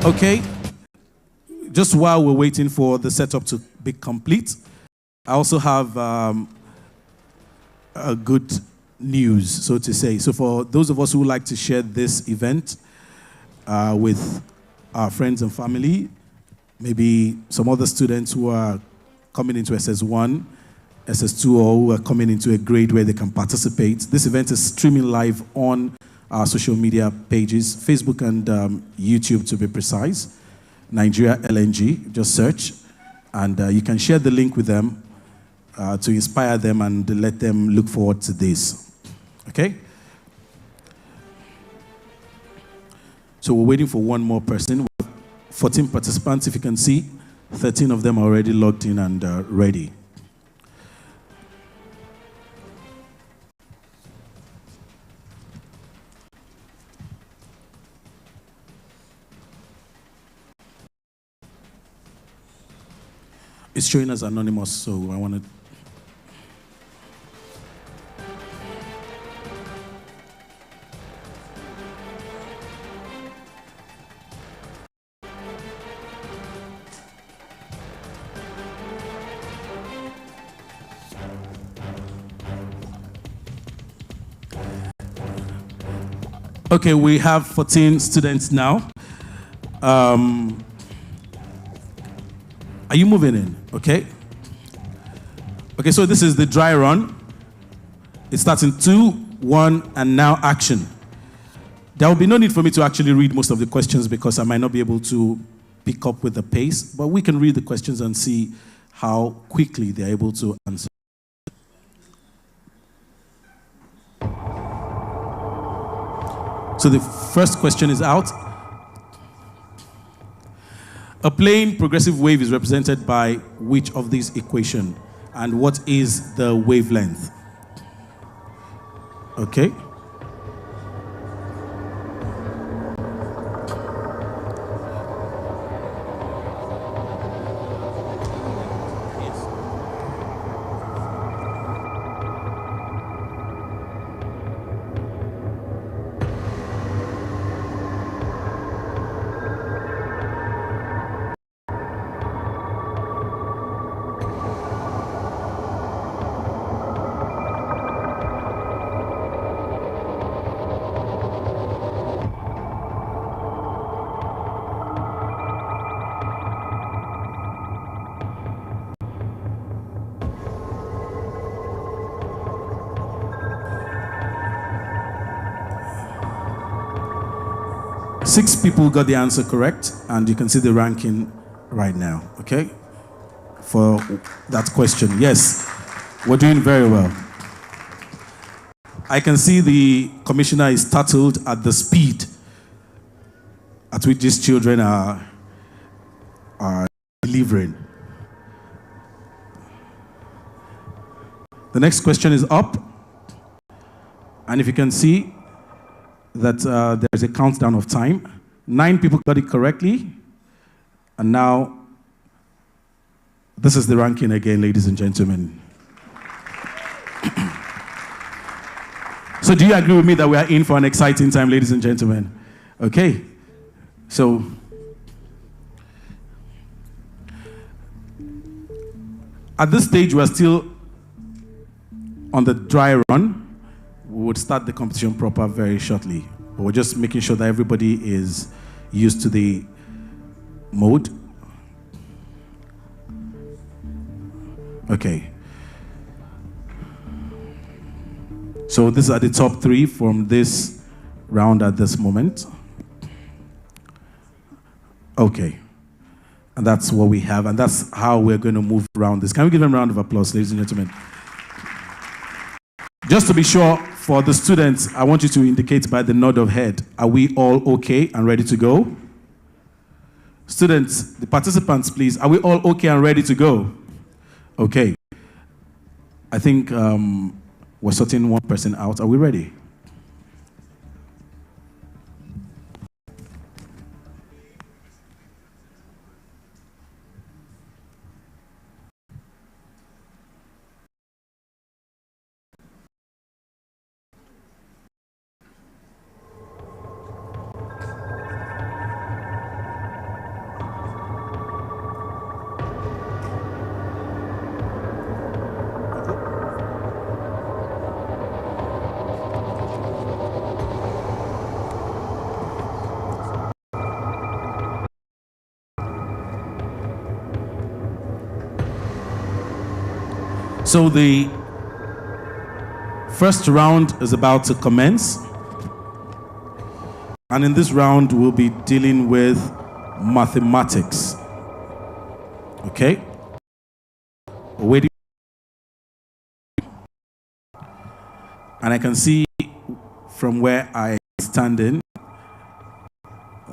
Okay, just while we're waiting for the setup to be complete, I also have a good news, so to say. So for those of us who like to share this event with our friends and family, maybe some other students who are coming into SS1, SS2, or who are coming into a grade where they can participate, this event is streaming live on our social media pages, Facebook and YouTube to be precise, Nigeria LNG, just search, and you can share the link with them to inspire them and let them look forward to this, okay? So we're waiting for one more person. We have 14 participants, if you can see. 13 of them are already logged in and ready. It's showing as anonymous, so I want to... Okay, we have 14 students now. Are you moving in? Okay. Okay, so this is the dry run. It starts in 2, 1, and now action. There will be no need for me to actually read most of the questions because I might not be able to pick up with the pace, but we can read the questions and see how quickly they're able to answer. So the first question is out. A plane progressive wave is represented by which of these equations? And what is the wavelength? Okay. Six people got the answer correct, and you can see the ranking right now, okay? For that question. Yes, we're doing very well. I can see the commissioner is startled at the speed at which these children are delivering. The next question is up, and if you can see, that there is a countdown of time. 9 people got it correctly. And now, this is the ranking again, ladies and gentlemen. So do you agree with me that we are in for an exciting time, ladies and gentlemen? Okay. So, at this stage, we're still on the dry run. We would start the competition proper very shortly. But we're just making sure that everybody is used to the mode. Okay. So these are the top 3 from this round at this moment. Okay. And that's what we have. And that's how we're going to move around this. Can we give them a round of applause, ladies and gentlemen? Just to be sure, for the students, I want you to indicate by the nod of head, are we all okay and ready to go? Students, the participants, please, are we all okay and ready to go? Okay. I think we're sorting one person out. Are we ready? So the first round is about to commence. And in this round, we'll be dealing with mathematics. Okay? We're waiting. And I can see from where I'm standing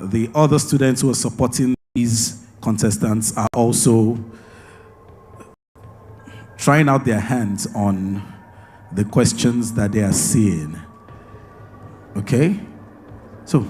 the other students who are supporting these contestants are also trying out their hands on the questions that they are seeing. Okay? So,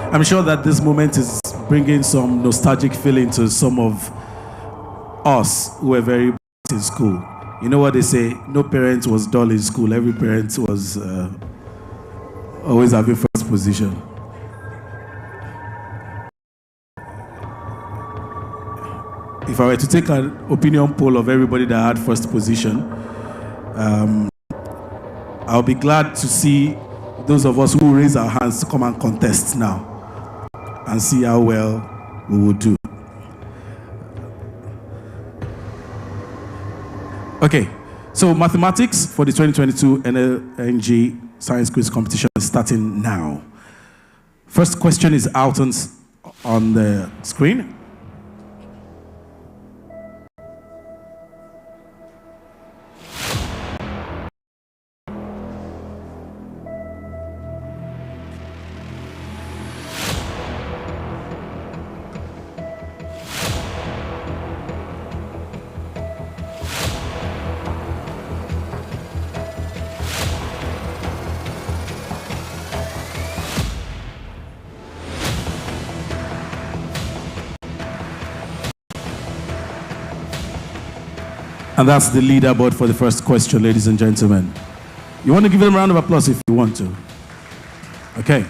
I'm sure that this moment is bringing some nostalgic feeling to some of us who were very bright in school. You know what they say, no parent was dull in school, every parent was always having first position. If I were to take an opinion poll of everybody that had first position, I'll be glad to see those of us who raise our hands to come and contest now and see how well we will do. Okay, so mathematics for the 2022 NLNG Science Quiz Competition is starting now. First question is out on the screen. And that's the leaderboard for the first question, ladies and gentlemen. You want to give them a round of applause if you want to. Okay.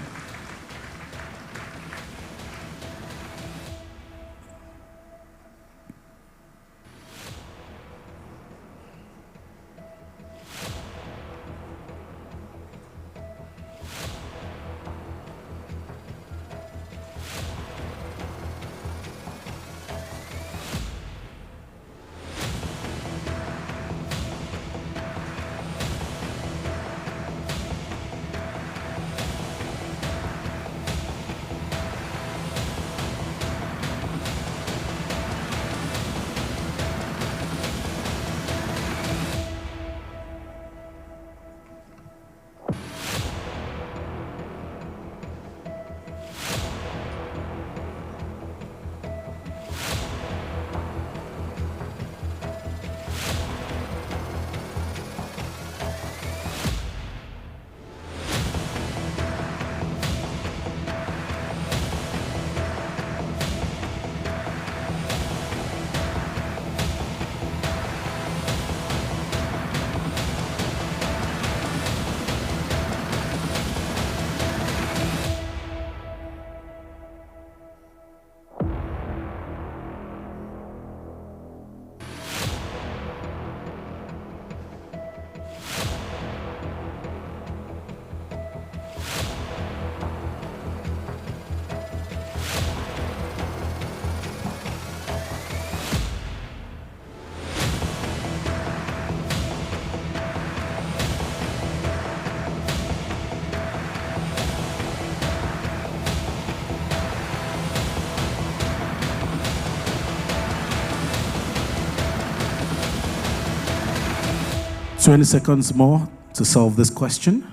Twenty seconds more to solve this question.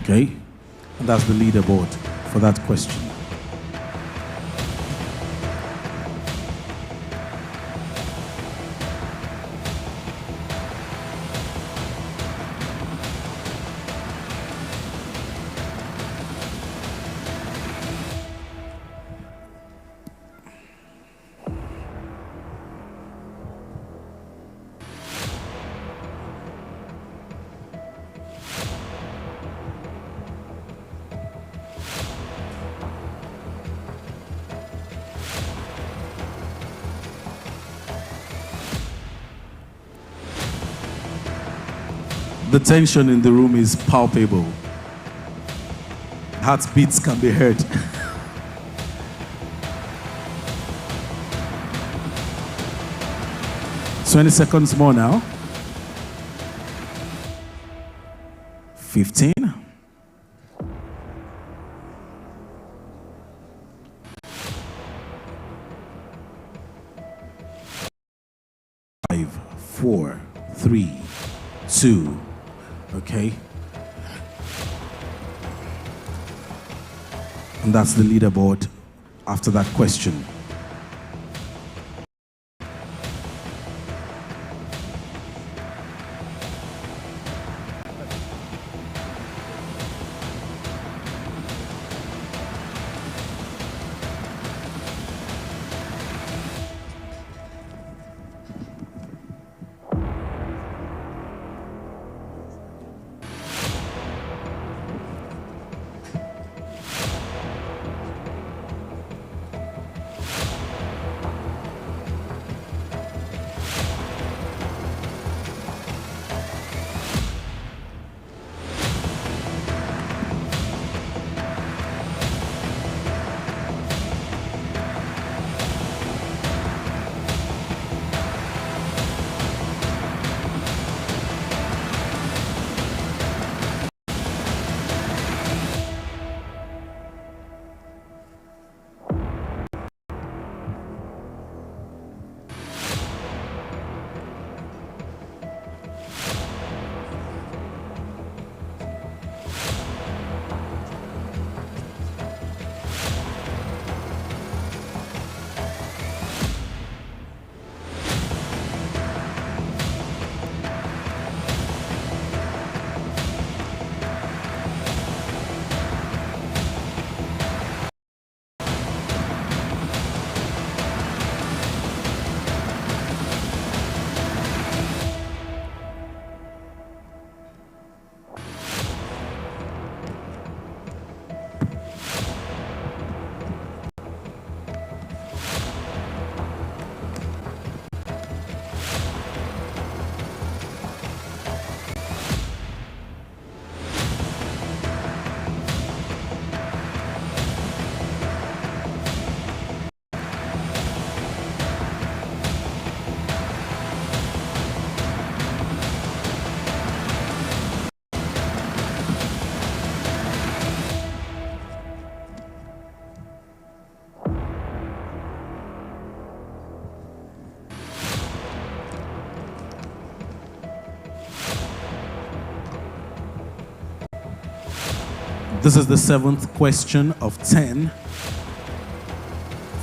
Okay? And that's the leaderboard for that question. The tension in the room is palpable. Heartbeats can be heard. So 20 seconds more now. 15. 5, 4, 3, 2. Okay. And that's the leaderboard after that question. This is the 7th question of 10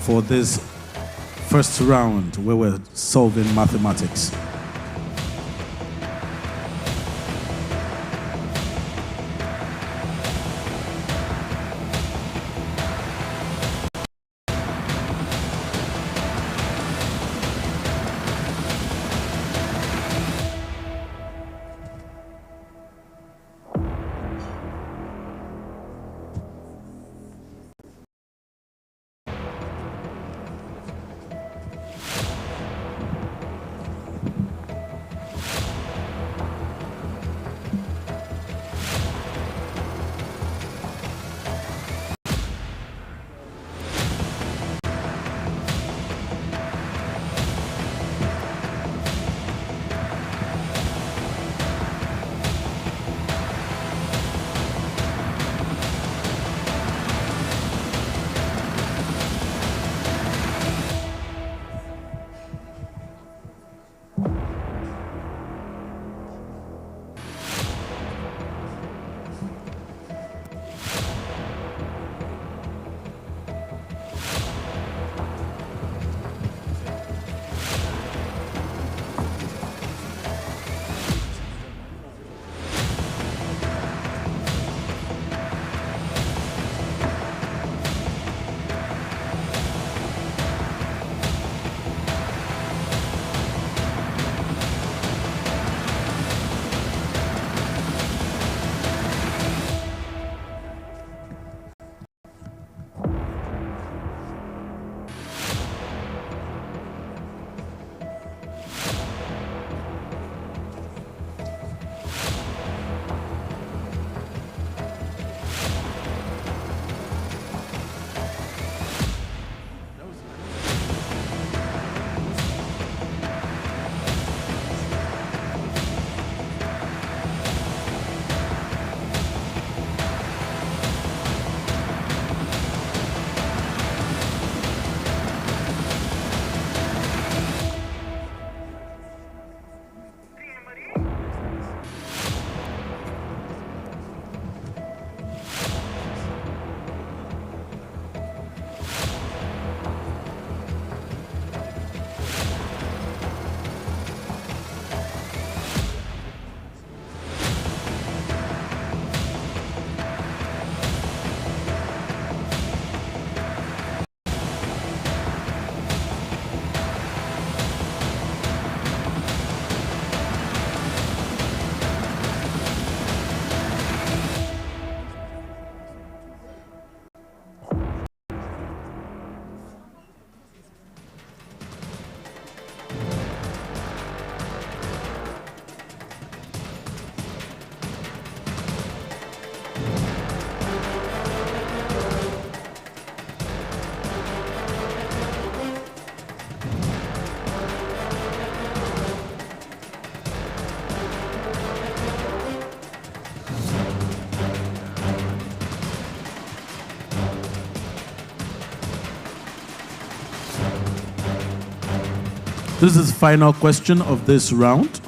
for this first round where we're solving mathematics. This is the final question of this round.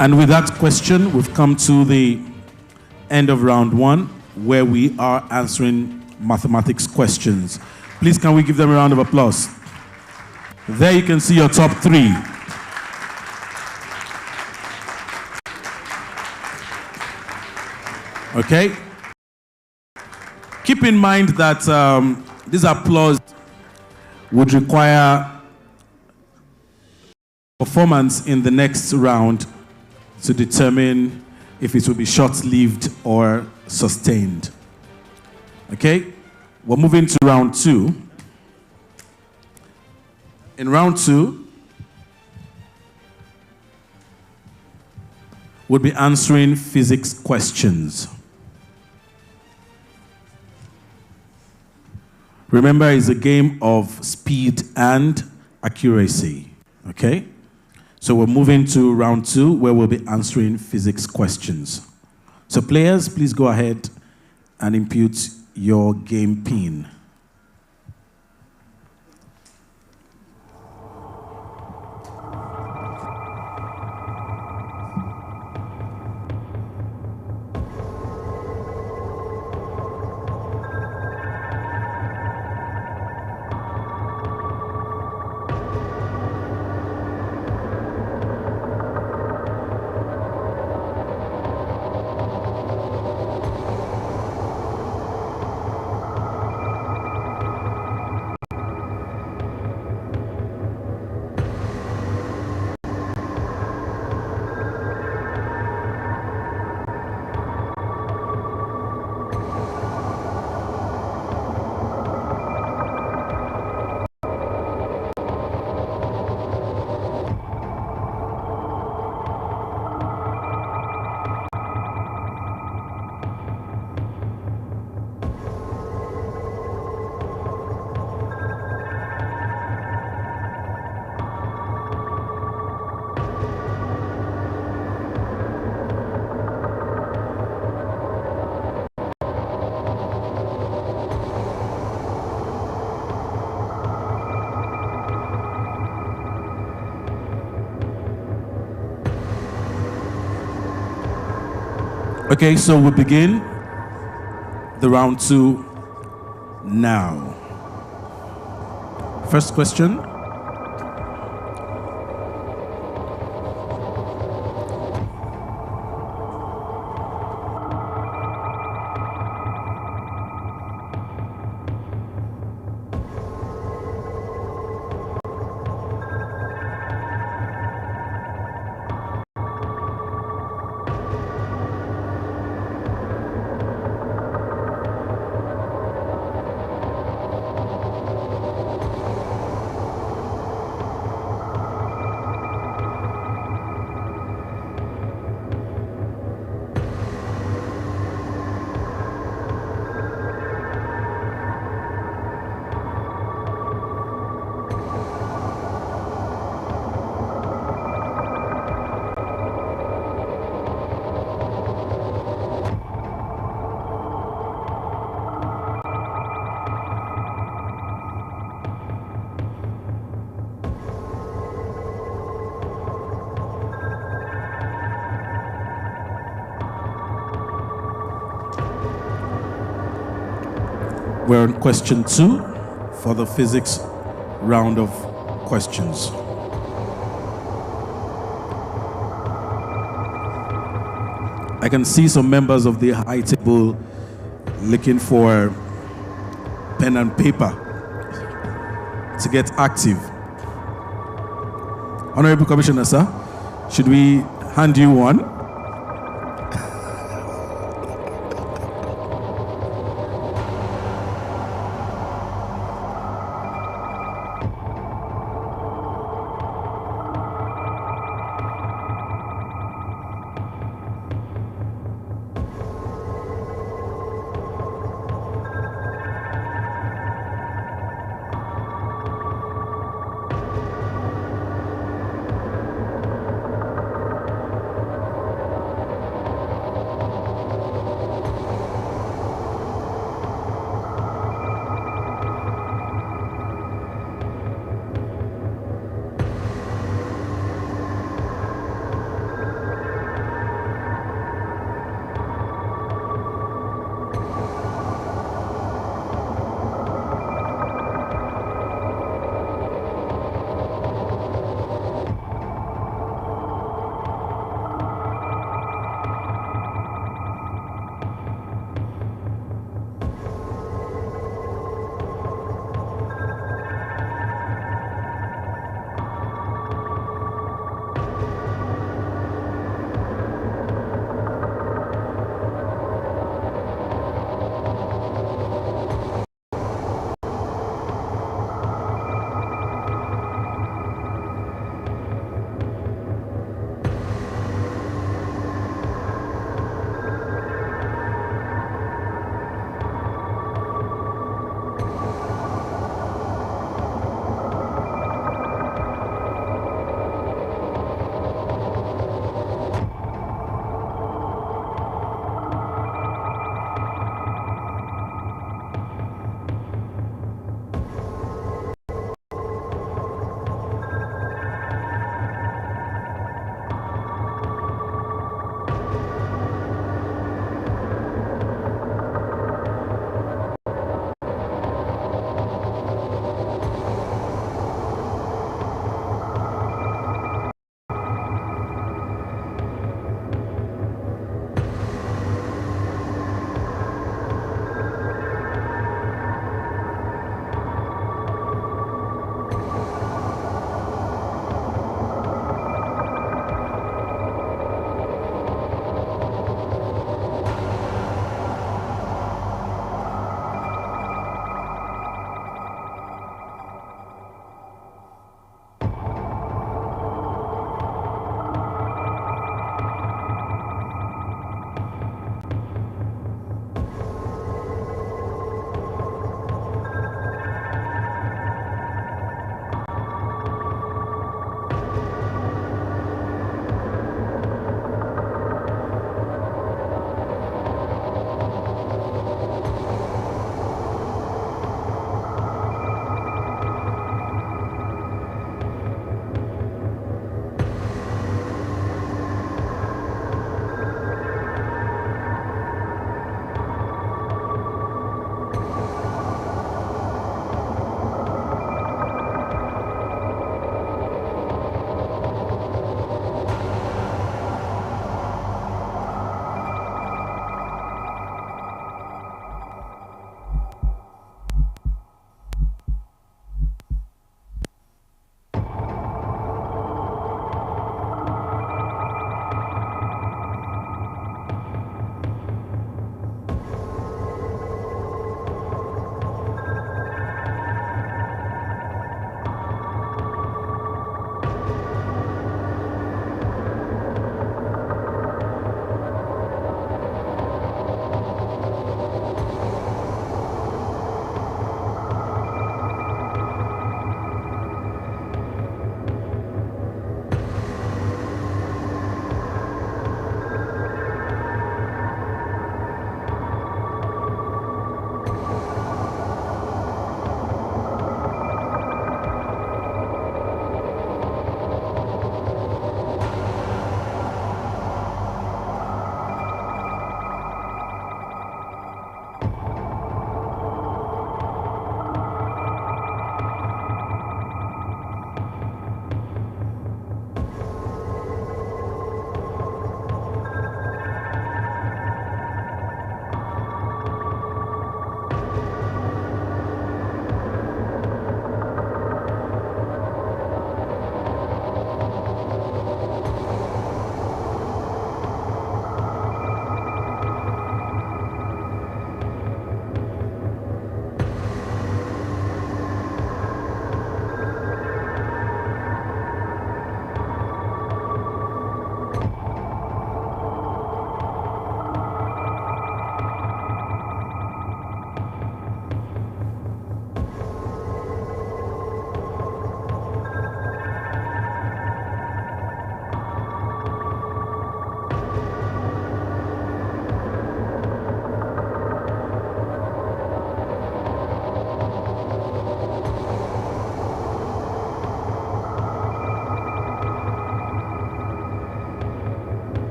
And with that question, we've come to the end of round one, where we are answering mathematics questions. Please, can we give them a round of applause? There you can see your top three. Okay? Keep in mind that this applause would require performance in the next round to determine if it will be short-lived or sustained. Okay? We're moving to round two. In round two, we'll be answering physics questions. Remember, it's a game of speed and accuracy. Okay? So we're moving to round two, where we'll be answering physics questions. So players, please go ahead and input your game pin. Okay, so we begin the round two now. First question. We're on question 2 for the physics round of questions. I can see some members of the high table looking for pen and paper to get active. Honorable Commissioner, sir, should we hand you one?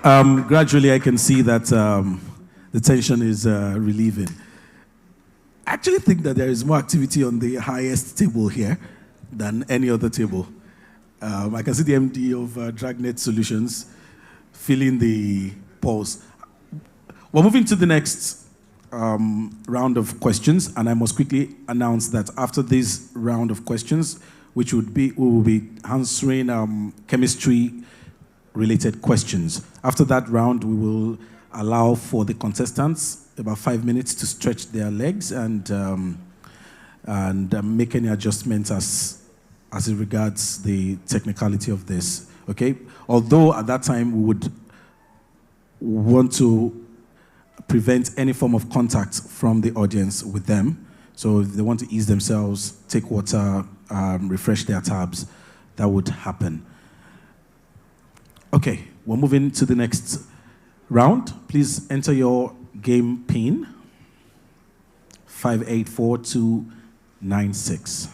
Gradually, I can see that the tension is relieving. I actually think that there is more activity on the highest table here than any other table. I can see the MD of Dragnet Solutions feeling the pulse. We're moving to the next round of questions, and I must quickly announce that after this round of questions, which would be, we will be answering chemistry-related questions. After that round, we will allow for the contestants about 5 minutes to stretch their legs and make any adjustments as it regards the technicality of this. Okay. Although at that time we would want to prevent any form of contact from the audience with them. So if they want to ease themselves, take water, refresh their tabs, that would happen. Okay, we're moving to the next round. Please enter your game pin, 584296.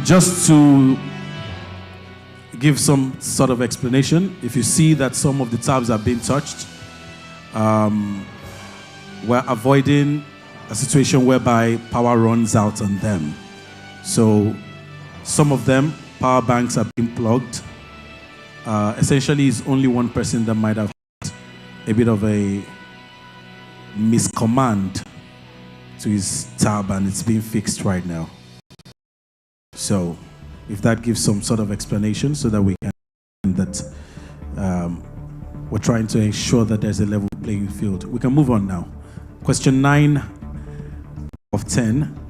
Just to give some sort of explanation, if you see that some of the tabs are being touched, we're avoiding a situation whereby power runs out on them. So some of them, power banks are being plugged. Essentially, it's only one person that might have had a bit of a miscommand to his tab, and it's being fixed right now. So if that gives some sort of explanation so that we can that we're trying to ensure that there's a level playing field. We can move on now. Question 9 of 10.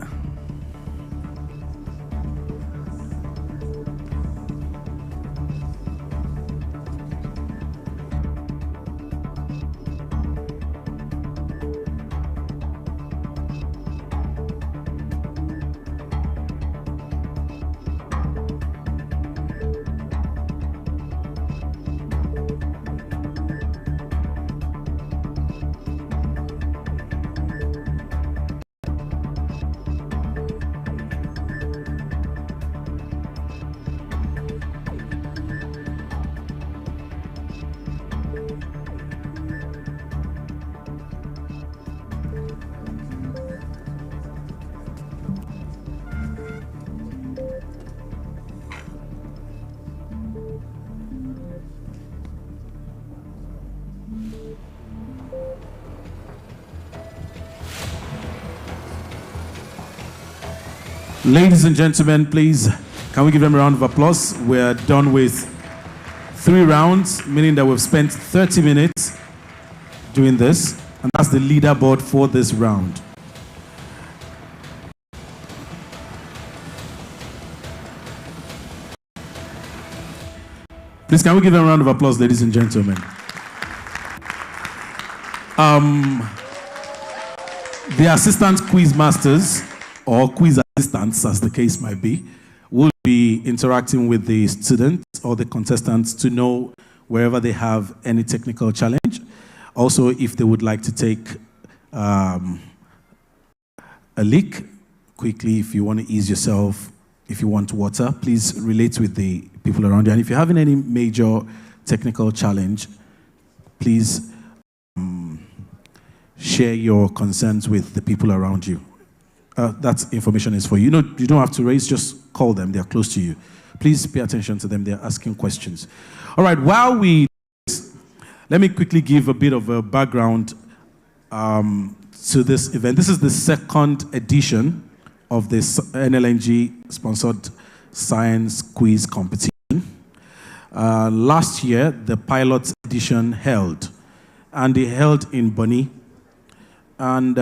Ladies and gentlemen, please, can we give them a round of applause? We're done with 3 rounds, meaning that we've spent 30 minutes doing this, and that's the leaderboard for this round. Please, can we give them a round of applause, ladies and gentlemen? The assistant quiz masters, or quiz assistants, as the case might be, will be interacting with the students or the contestants to know wherever they have any technical challenge. Also, if they would like to take a leak quickly, if you want to ease yourself, if you want water, please relate with the people around you. And if you're having any major technical challenge, please share your concerns with the people around you. That information is for you. You don't have to raise, just call them. They're close to you. Please pay attention to them. They're asking questions. All right, let me quickly give a bit of a background to this event. This is the 2nd edition of this NLNG-sponsored science quiz competition. Last year, the pilot edition held, and they held in Bonny. And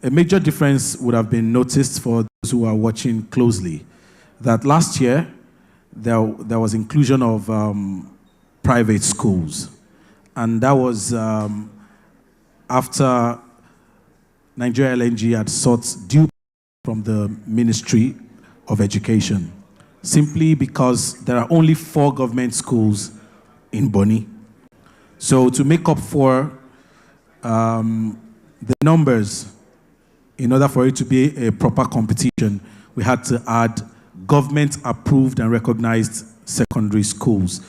a major difference would have been noticed for those who are watching closely, that last year there was inclusion of private schools. And that was after Nigeria NLNG had sought due from the Ministry of Education, simply because there are only 4 government schools in Bonny. So to make up for the numbers, in order for it to be a proper competition, we had to add government-approved and recognized secondary schools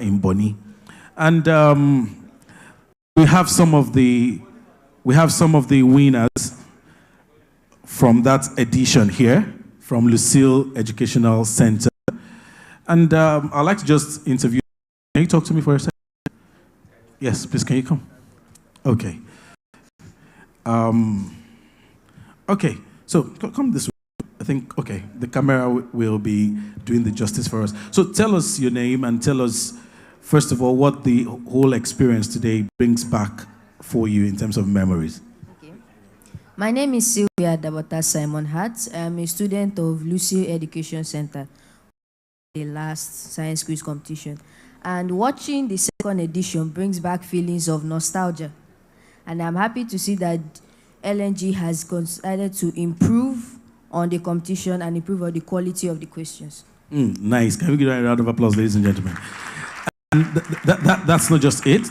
in Bonny. And we have some of the winners from that edition here, from Lucille Educational Center. And I'd like to just interview. Can you talk to me for a second? Yes, please, can you come? Okay. Okay, so come this way. I think, okay, the camera will be doing the justice for us. So tell us your name and tell us, first of all, what the whole experience today brings back for you in terms of memories. Okay. My name is Sylvia Dabota Simon Hart. I'm a student of Lucille Education Center, the last science quiz competition. And watching the 2nd edition brings back feelings of nostalgia. And I'm happy to see that LNG has decided to improve on the competition and improve on the quality of the questions. Nice. Can we give a round of applause, ladies and gentlemen? And that's not just it.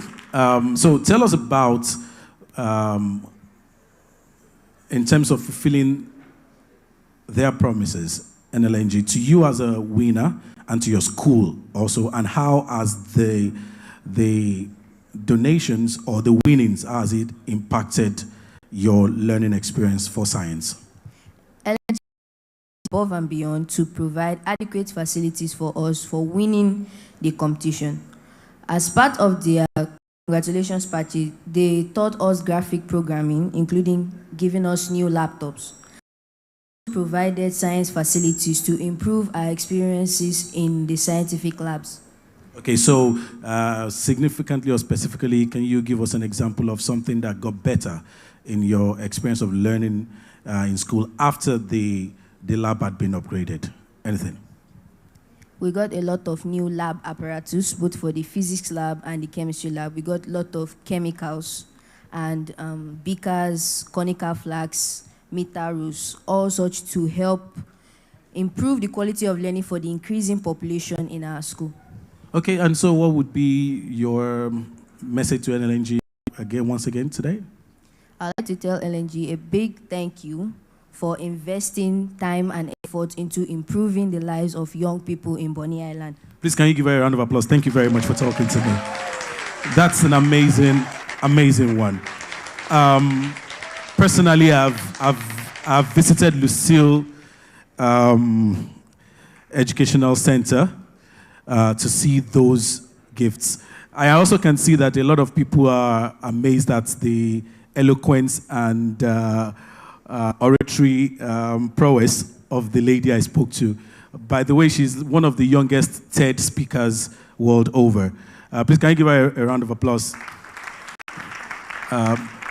So tell us about, in terms of fulfilling their promises, NLNG, to you as a winner and to your school also, and how has the donations or the winnings, has it impacted your learning experience for science? LNG above and beyond to provide adequate facilities for us for winning the competition. As part of their congratulations party, they taught us graphic programming, including giving us new laptops. Provided science facilities to improve our experiences in the scientific labs. Okay, so significantly or specifically, can you give us an example of something that got better in your experience of learning in school after the lab had been upgraded? Anything? We got a lot of new lab apparatus, both for the physics lab and the chemistry lab. We got a lot of chemicals and beakers, conical flasks, meter rules, all such to help improve the quality of learning for the increasing population in our school. Okay, and so what would be your message to NLNG once again today? I'd like to tell LNG a big thank you for investing time and effort into improving the lives of young people in Bonny Island. Please, can you give her a round of applause? Thank you very much for talking to me. That's an amazing, amazing one. Personally, I've visited Lucille Educational Center to see those gifts. I also can see that a lot of people are amazed at the eloquence and oratory prowess of the lady I spoke to. By the way, she's one of the youngest TED speakers world over. Please, can you give her a round of applause?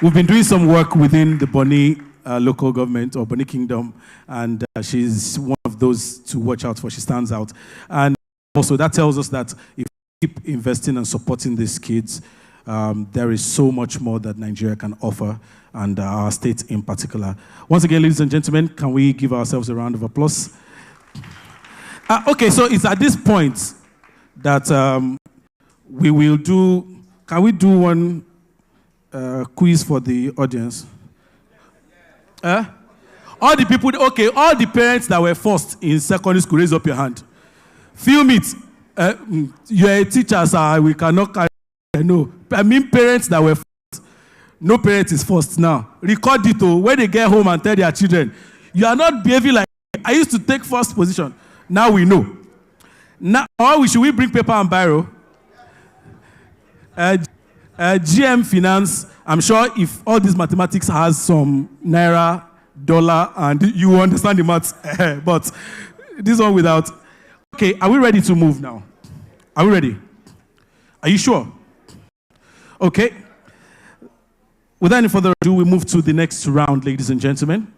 We've been doing some work within the Bonny local government or Bonny Kingdom, and she's one of those to watch out for. She stands out. And also, that tells us that if we keep investing and supporting these kids, there is so much more that Nigeria can offer, and our state in particular. Once again, ladies and gentlemen, can we give ourselves a round of applause? Okay, so it's at this point that we will do, can we do one quiz for the audience? All the people, okay, all the parents that were first in secondary school, raise up your hand. Film it. You're a teacher, sir. We cannot carry. No. I mean parents that were first. No parent is first now. Record it when they get home and tell their children, you are not behaving like I used to take first position. Now we know. Now, should we bring paper and biro? GM Finance, I'm sure if all this mathematics has some naira, dollar, and you understand the maths, but this one without. Okay, are we ready to move now? Are we ready? Are you sure? Okay. Without any further ado, we move to the next round, ladies and gentlemen.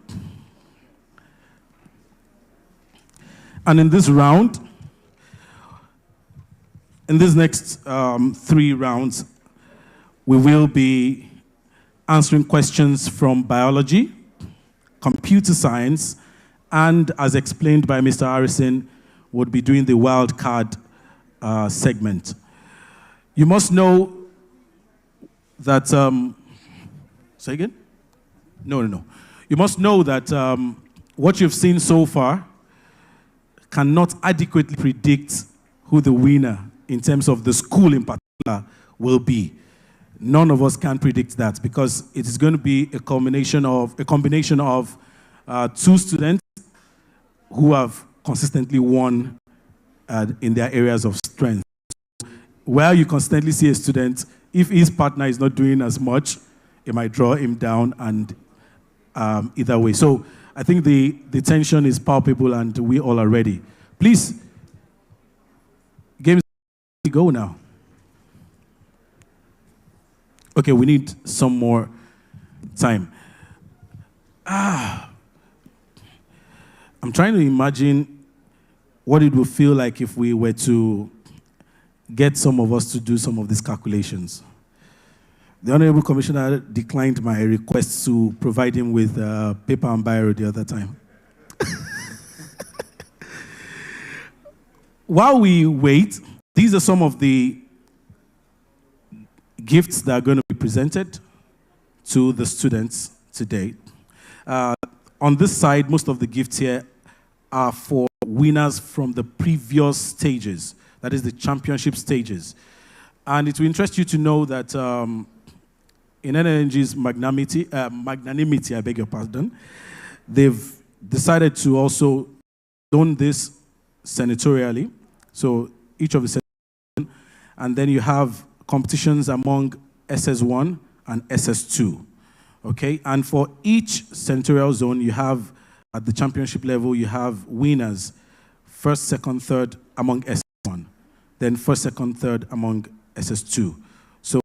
And in this round, in these next 3 rounds, we will be answering questions from biology, computer science, and as explained by Mr. Harrison, would be doing the wild card segment. You must know that, say again? No. You must know that what you've seen so far cannot adequately predict who the winner in terms of the school in particular will be. None of us can predict that because it is going to be a combination of 2 students who have consistently won in their areas of strength. While you constantly see a student, if his partner is not doing as much, it might draw him down, and either way. So I think the tension is palpable and we all are ready. Please, games go now. Okay, we need some more time. I'm trying to imagine what it would feel like if we were to get some of us to do some of these calculations. The Honorable Commissioner declined my request to provide him with paper and biro the other time. While we wait, these are some of the gifts that are going to be presented to the students today. On this side, most of the gifts here are for winners from the previous stages, that is the championship stages. And it will interest you to know that in NLNG's magnanimity, I beg your pardon, they've decided to also zone this senatorially. So each of the senators, and then you have competitions among SS1 and SS2, okay? And for each senatorial zone, you have, at the championship level, you have winners, first, second, third among SS1, then first, second, third among SS2. So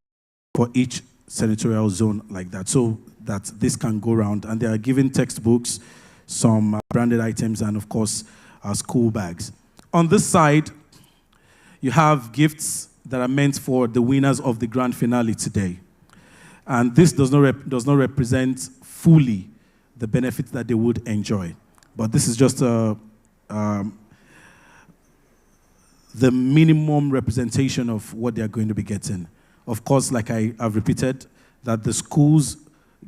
for each senatorial zone like that, so that this can go around. And they are given textbooks, some branded items, and of course, school bags. On this side, you have gifts that are meant for the winners of the grand finale today. And this does not represent fully the benefits that they would enjoy. But this is just the minimum representation of what they are going to be getting. Of course, like I have repeated, that the schools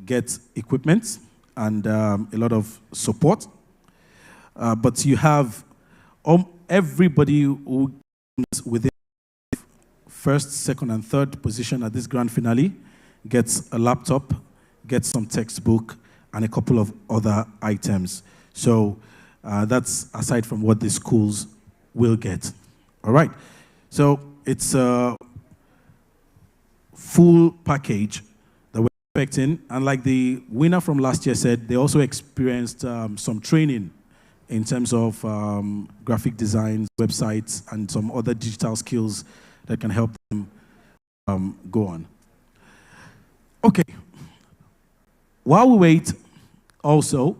get equipment and a lot of support. But you have everybody who comes within first, second, and third position at this grand finale gets a laptop, gets some textbook, and a couple of other items. So that's aside from what the schools will get. All right. So it's a full package that we're expecting. And like the winner from last year said, they also experienced some training in terms of graphic design, websites, and some other digital skills that can help them go on. Okay. While we wait, also,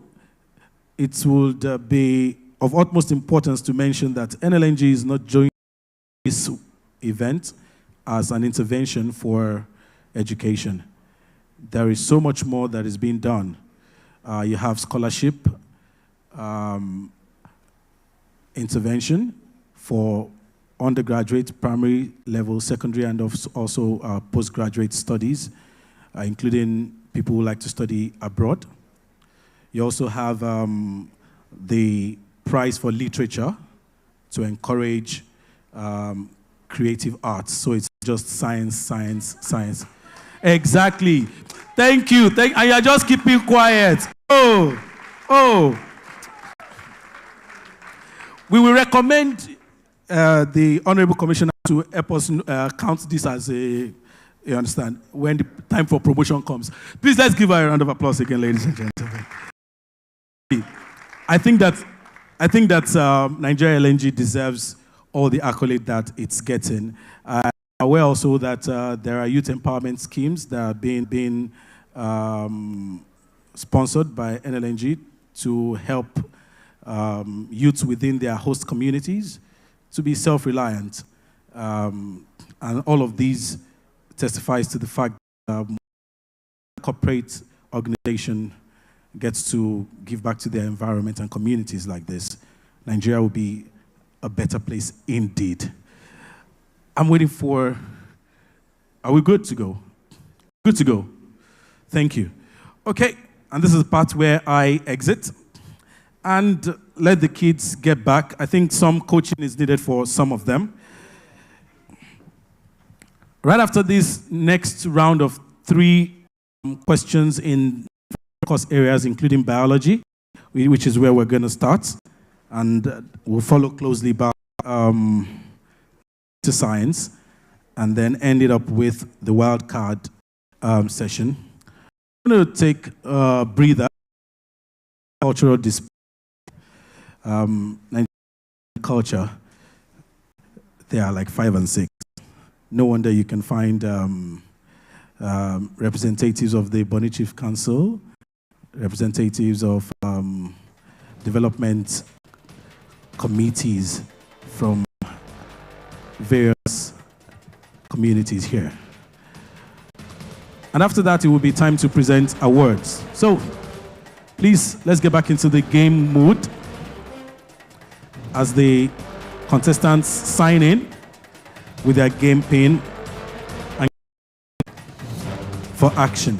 it would be of utmost importance to mention that NLNG is not joining this event as an intervention for education. There is so much more that is being done. You have scholarship intervention for undergraduate, primary level, secondary, and also postgraduate studies, including people who like to study abroad. You also have the prize for literature to encourage creative arts. So it's just science, science, science. Exactly. Thank you. And you're just keeping quiet. Oh. We will recommend the Honorable Commissioner to help us count this as a, you understand, when the time for promotion comes. Please, let's give her a round of applause again, ladies and gentlemen. I think that Nigeria LNG deserves all the accolade that it's getting. I'm aware also that there are youth empowerment schemes that are being sponsored by NLNG to help youths within their host communities to be self-reliant. And all of these testifies to the fact that corporate organization gets to give back to their environment and communities like this, Nigeria will be a better place indeed. I'm waiting for, are we good to go? Good to go. Thank you. Okay, and this is the part where I exit and let the kids get back. I think some coaching is needed for some of them. Right after this next round of 3 questions in course areas, including biology, which is where we're going to start, and we'll follow closely by to science, and then end it up with the wild card session. I'm going to take a breather. Cultural display. Nigerian culture, they are like 5 and 6. No wonder you can find representatives of the Bonny Chief Council, representatives of development committees from various communities here. And after that, it will be time to present awards. So, please, let's get back into the game mood as the contestants sign in with their game pin and for action.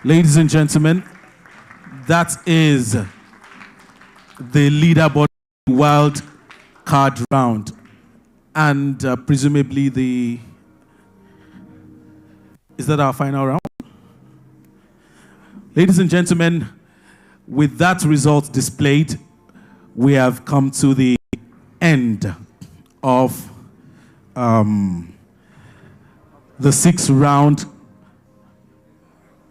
Ladies and gentlemen, that is the leaderboard wild card round. And presumably is that our final round? Ladies and gentlemen, with that result displayed, we have come to the end of the 6th round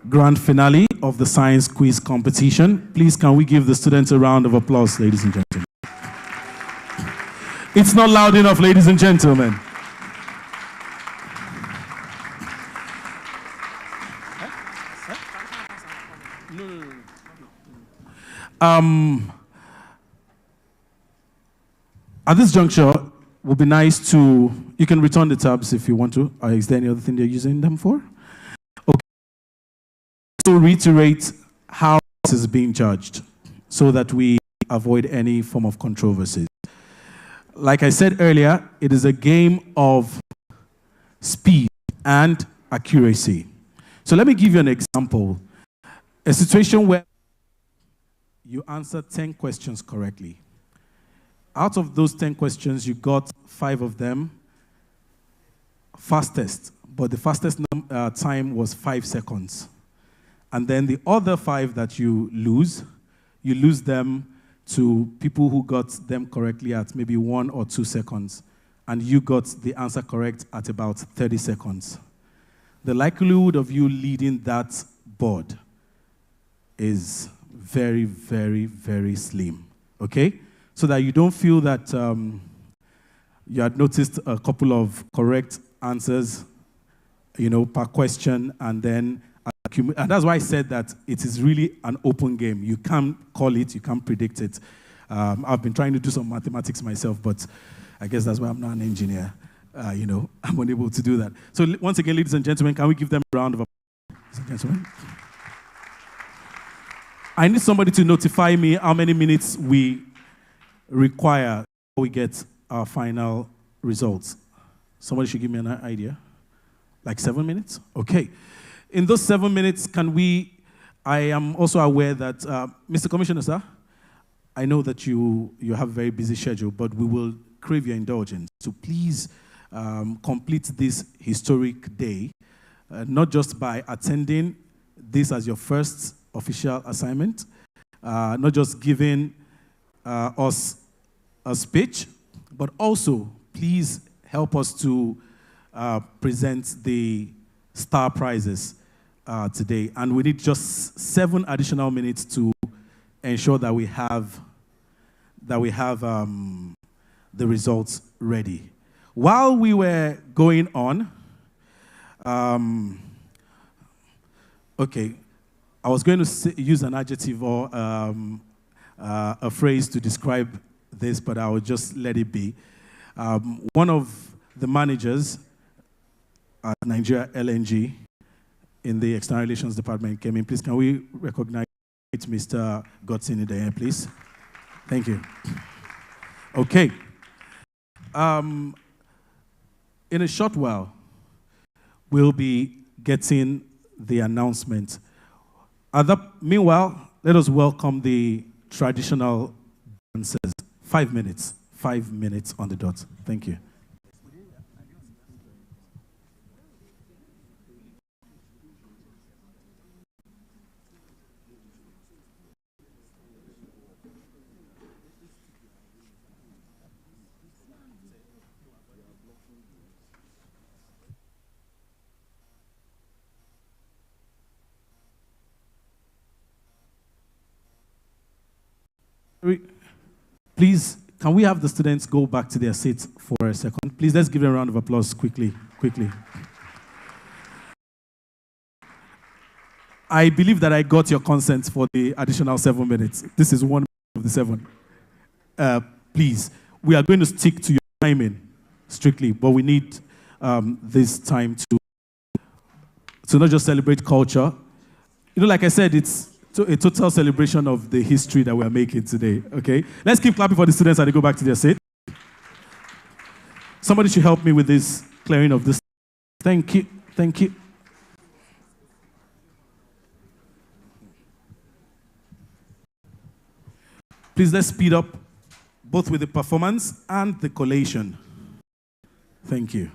grand finale of the science quiz competition. Please, can we give the students a round of applause, ladies and gentlemen? It's not loud enough, ladies and gentlemen. At this juncture, it would be nice to, you can return the tabs if you want to. Is there any other thing they're using them for? Okay. To reiterate how this is being judged so that we avoid any form of controversy. Like I said earlier, it is a game of speed and accuracy. So let me give you an example. A situation where you answer 10 questions correctly. Out of those 10 questions, you got 5 of them fastest, but the fastest time was 5 seconds. And then the other 5 that you lose them to people who got them correctly at maybe 1 or 2 seconds, and you got the answer correct at about 30 seconds. The likelihood of you leading that board is very, very, very slim, okay? So that you don't feel that you had noticed a couple of correct answers, per question, and then and that's why I said that it is really an open game. You can't call it, you can't predict it. I've been trying to do some mathematics myself, but I guess that's why I'm not an engineer. I'm unable to do that. So once again, ladies and gentlemen, can we give them a round of applause, ladies and gentlemen? I need somebody to notify me how many minutes we require before we get our final results. Somebody should give me an idea. Like 7 minutes? Okay. In those 7 minutes, I am also aware that, Mr. Commissioner, sir, I know that you have a very busy schedule, but we will crave your indulgence. So please complete this historic day, not just by attending this as your first official assignment, not just giving us a speech, but also please help us to present the star prizes today. And we need just 7 additional minutes to ensure that we have the results ready. While we were going on, okay, I was going to use an adjective or a phrase to describe this, but I will just let it be. One of the managers at Nigeria NLNG in the External Relations Department came in. Please, can we recognize Mr. Godson in the air, please? Thank you. Okay. In a short while, we'll be getting the announcement. Meanwhile, let us welcome the traditional dancers. 5 minutes. 5 minutes on the dot. Thank you. Please, can we have the students go back to their seats for a second? Please, let's give them a round of applause quickly. I believe that I got your consent for the additional 7 minutes. This is 1 of the 7. Please, we are going to stick to your timing strictly, but we need this time to not just celebrate culture. Like I said, it's a total celebration of the history that we're making today, okay? Let's keep clapping for the students as they go back to their seat. Somebody should help me with this clearing of this. Thank you. Please let's speed up both with the performance and the collation. Thank you.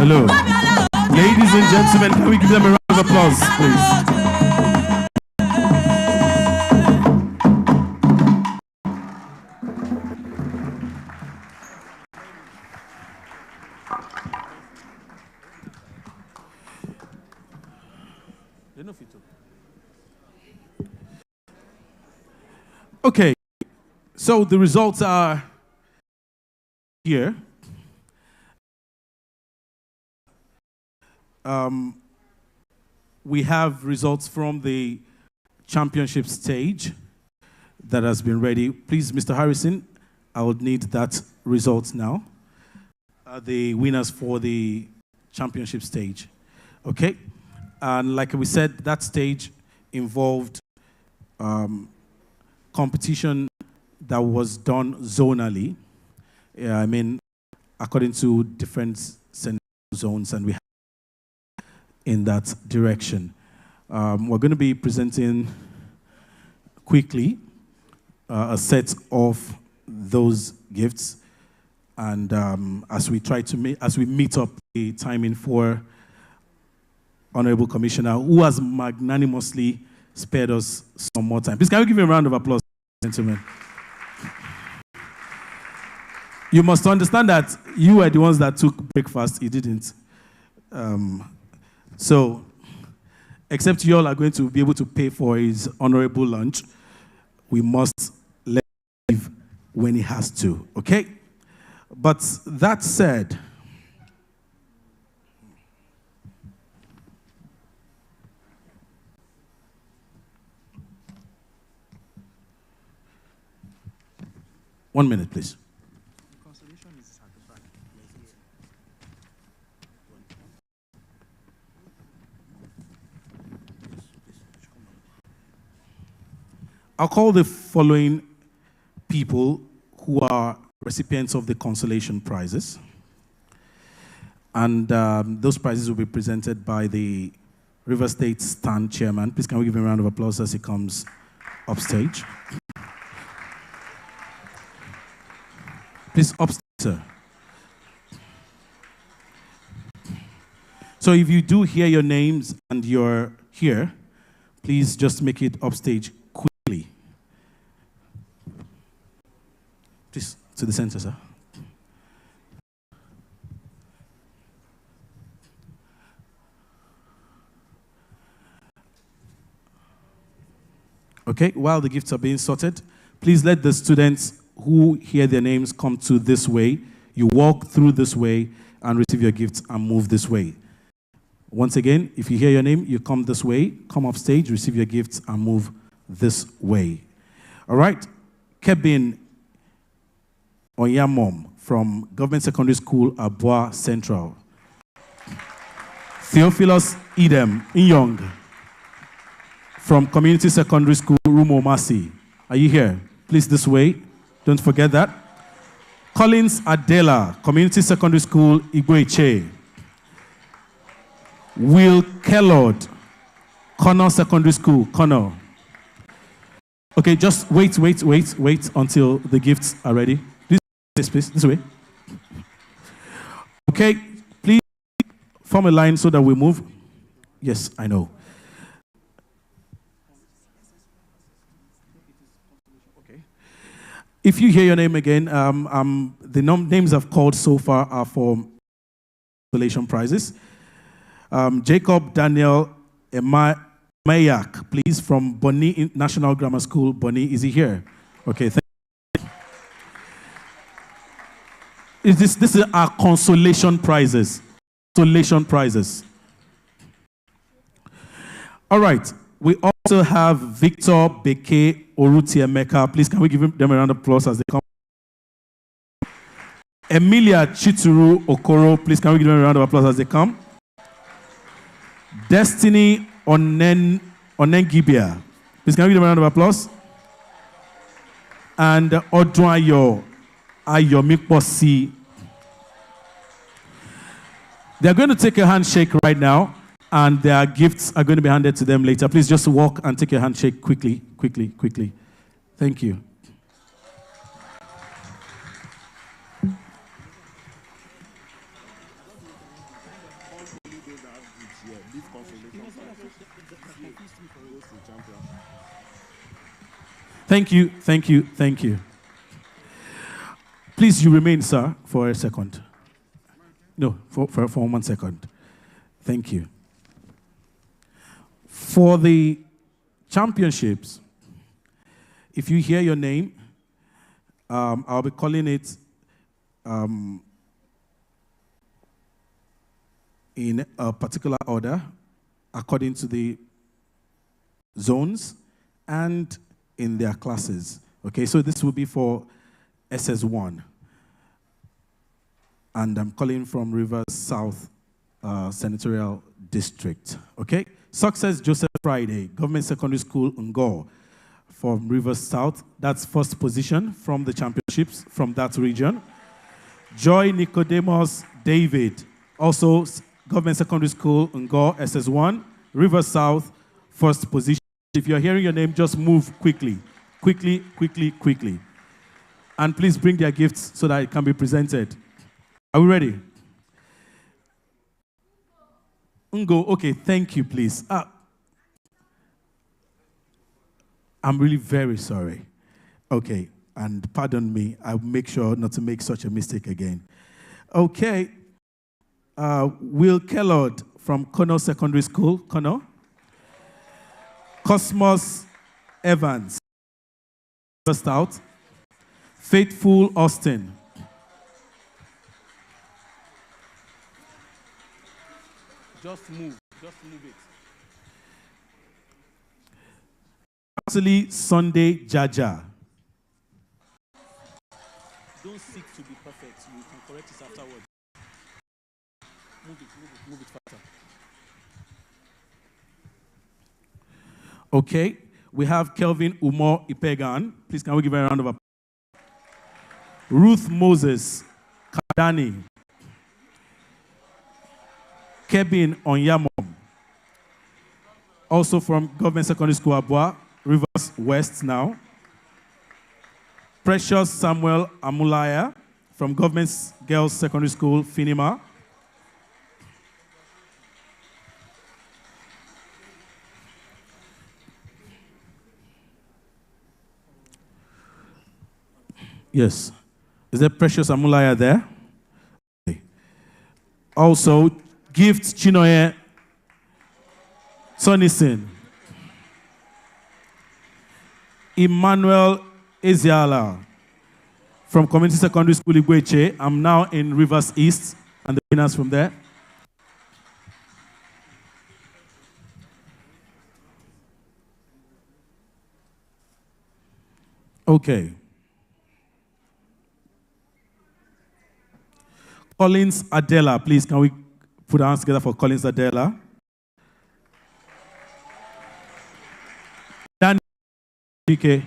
Hello. Ladies and gentlemen, can we give them a round of applause, please? Okay, so the results are here. We have results from the championship stage that has been ready. Please, Mr. Harrison, I would need that result now. The winners for the championship stage. Okay? And like we said, that stage involved competition that was done zonally. I mean, according to different zones, and we have in that direction. We're going to be presenting quickly a set of those gifts, and as we meet up the timing for Honorable Commissioner, who has magnanimously spared us some more time. Please, can we give him a round of applause, gentlemen? You must understand that you were the ones that took breakfast, he didn't. So, except you all are going to be able to pay for his honorable lunch, we must let him leave when he has to, okay? But that said, one minute, please. I'll call the following people who are recipients of the consolation prizes. And those prizes will be presented by the River State Stand Chairman. Please, can we give him a round of applause as he comes upstage? Please, upstage, sir. So if you do hear your names and you're here, please just make it upstage quickly. Please, to the center, sir. Okay, while the gifts are being sorted, please let the students who hear their names come to this way. You walk through this way and receive your gifts and move this way. Once again, if you hear your name, you come this way, come up stage, receive your gifts and move this way. All right, Kevin Oyamom from Government Secondary School, Abua Central. Theophilus Idem Inyong from Community Secondary School, Rumo Masi. Are you here? Please, this way. Don't forget that. Collins Adela, Community Secondary School, Igweche. Will Kellord, Connor Secondary School, Connor. Okay, just wait until the gifts are ready. Please, this way. Okay, please form a line so that we move. Yes, I know. Okay. If you hear your name again, the names I've called so far are for consolation prizes. Jacob Daniel Mayak, please, from Boni National Grammar School. Boni, is he here? Okay, thank you. This is our consolation prizes. Consolation prizes. All right, we also have Victor Beke Orutiemeka. Please, can we give them a round of applause as they come? Emilia Chituru Okoro. Please, can we give them a round of applause as they come? Destiny Onengibia. Please, can we give them a round of applause? And Odwayo Ayomikposi. They're going to take a handshake right now, and their gifts are going to be handed to them later. Please just walk and take your handshake quickly. Thank you. Thank you. Please, you remain, sir, for a second. No, for 1 second. Thank you. For the championships, if you hear your name, I'll be calling it in a particular order according to the zones and in their classes. Okay, so this will be for SS1. And I'm calling from Rivers South Senatorial District. Okay, Success Joseph Friday, Government Secondary School, Ngor, from Rivers South. That's first position from the championships from that region. Joy Nicodemus David, also Government Secondary School, Ngor, SS1, Rivers South, first position. If you're hearing your name, just move quickly. Quickly, quickly, quickly. And please bring their gifts so that it can be presented. Are we ready? Ngo, okay, thank you, please. I'm really very sorry. Okay, and pardon me. I'll make sure not to make such a mistake again. Okay. Will Kellard from Kono Secondary School. Kono. Cosmos Evans. First out. Faithful Austin. Just move it. Actually, Sunday Jaja. Don't seek to be perfect. You can correct it afterwards. Move it faster. Okay, we have Kelvin Umo Ipegan. Please, can we give her a round of applause? Ruth Moses Kadani. Kevin Onyamom. Also from Government Secondary School Abua, Rivers West now. Precious Samuel Amulaya from Government Girls Secondary School, Finima. Yes. Is there Precious Amulaya there? Okay. Also, Gift Chinoye Sonison. Emmanuel Eziala from Community Secondary School Igweche. I'm now in Rivers East, and the winners from there. Okay. Collins Adela, please, can we put our hands together for Collins Adela? Daniel Ike.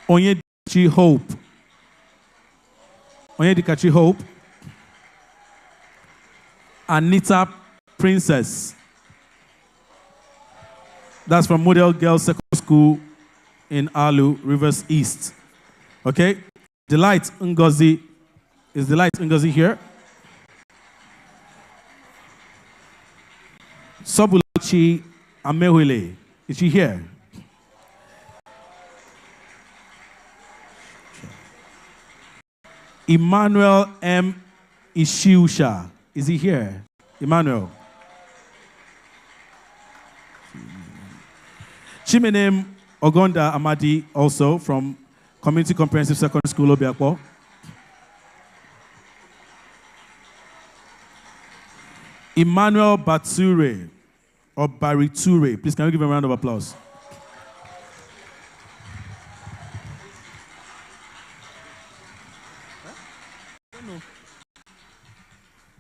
Onyedikachi Hope. Onyedikachi Hope. Anita Princess. That's from Model Girls Secondary School in Alu, Rivers East. Okay? Delight Ngozi. Is Delight Ngozi here? Sobulachi Amewile. Is she here? Emmanuel M. Ishiusha. Is he here? Emmanuel. Chimenem Ogonda Amadi, also from Community Comprehensive Secondary School, Obiakpo. Emmanuel Bature, or Bariture. Please, can we give him a round of applause?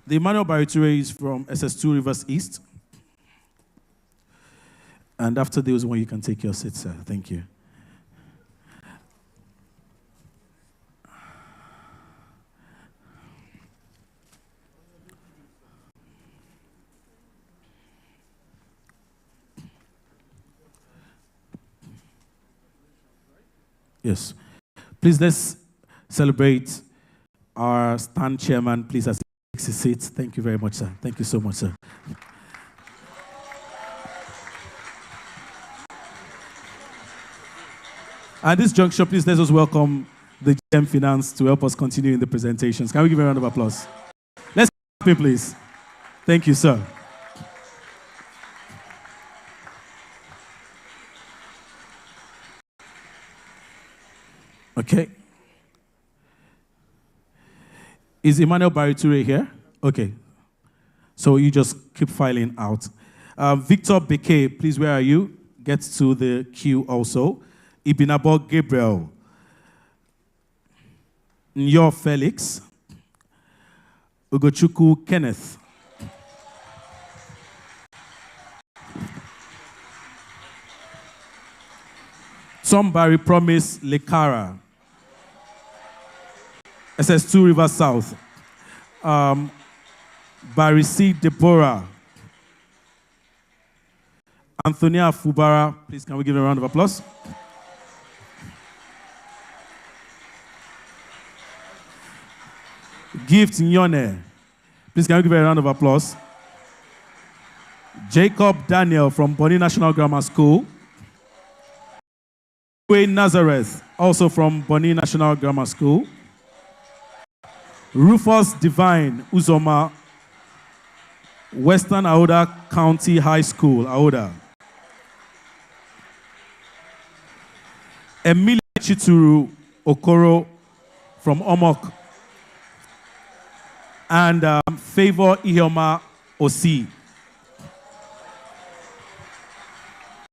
The Emmanuel Bariture is from SS2 Rivers East. And after this one, you can take your seat, sir. Thank you. Yes. Please, let's celebrate our stand chairman, please, as he takes his seat. Thank you very much, sir. Thank you so much, sir. At this juncture, please, let us welcome the GM Finance to help us continue in the presentations. Can we give a round of applause? Let's clap him, please. Thank you, sir. Okay. Is Emmanuel Bariture here? Okay. So you just keep filing out. Victor Beke, please, where are you? Get to the queue also. Ibinabo Gabriel. Nyo Felix. Ugochukwu Kenneth. Somebody Promise Lekara. SS2 River South. Barisi Deborah. Antonia Fubara. Please, can we give a round of applause? Gift Nyone. Please, can we give a round of applause? Jacob Daniel from Bonny National Grammar School. Wayne Nazareth, also from Bonny National Grammar School. Rufus Divine Uzoma, Western Aoda County High School, Aoda. Emilia Chituru Okoro from Omok. And Favor Ihioma Osi.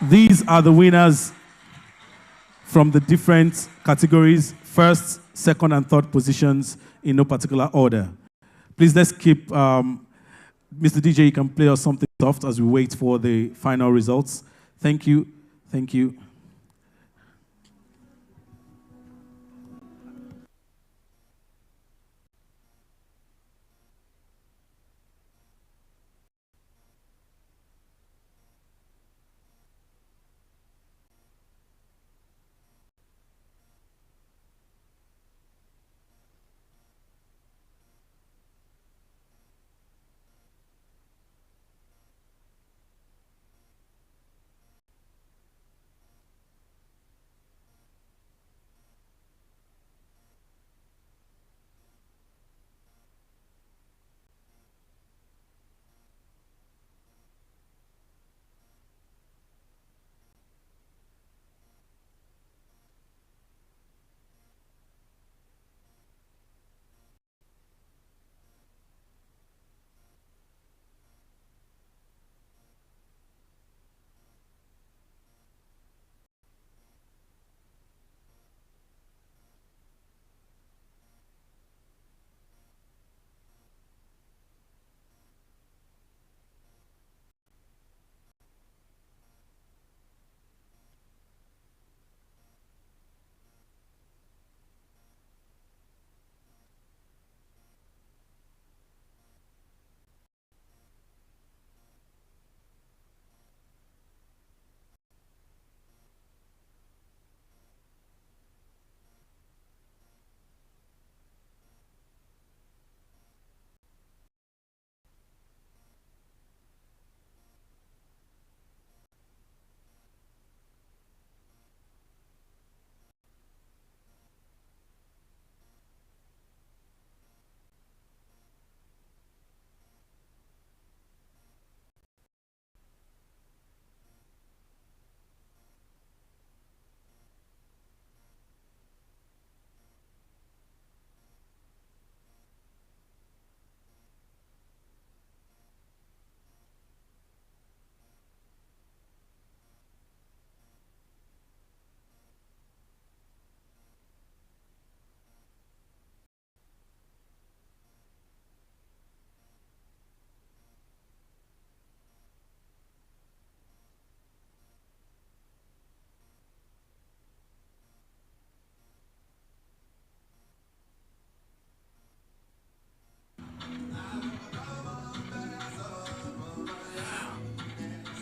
These are the winners from the different categories, first, second, and third positions in no particular order. Please, let's keep, Mr. DJ, you can play us something soft as we wait for the final results. Thank you. Thank you.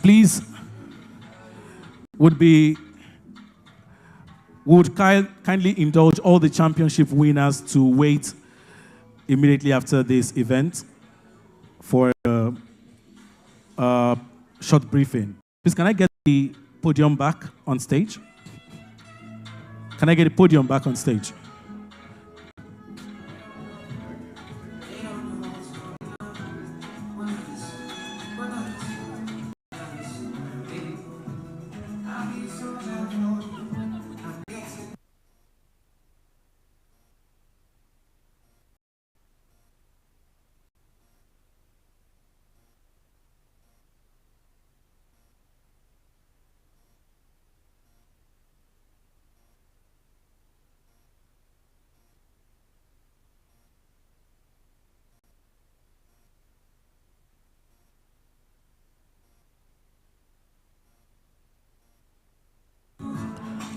Please, would kindly indulge all the championship winners to wait immediately after this event for a short briefing. Please, can I get the podium back on stage? Can I get the podium back on stage?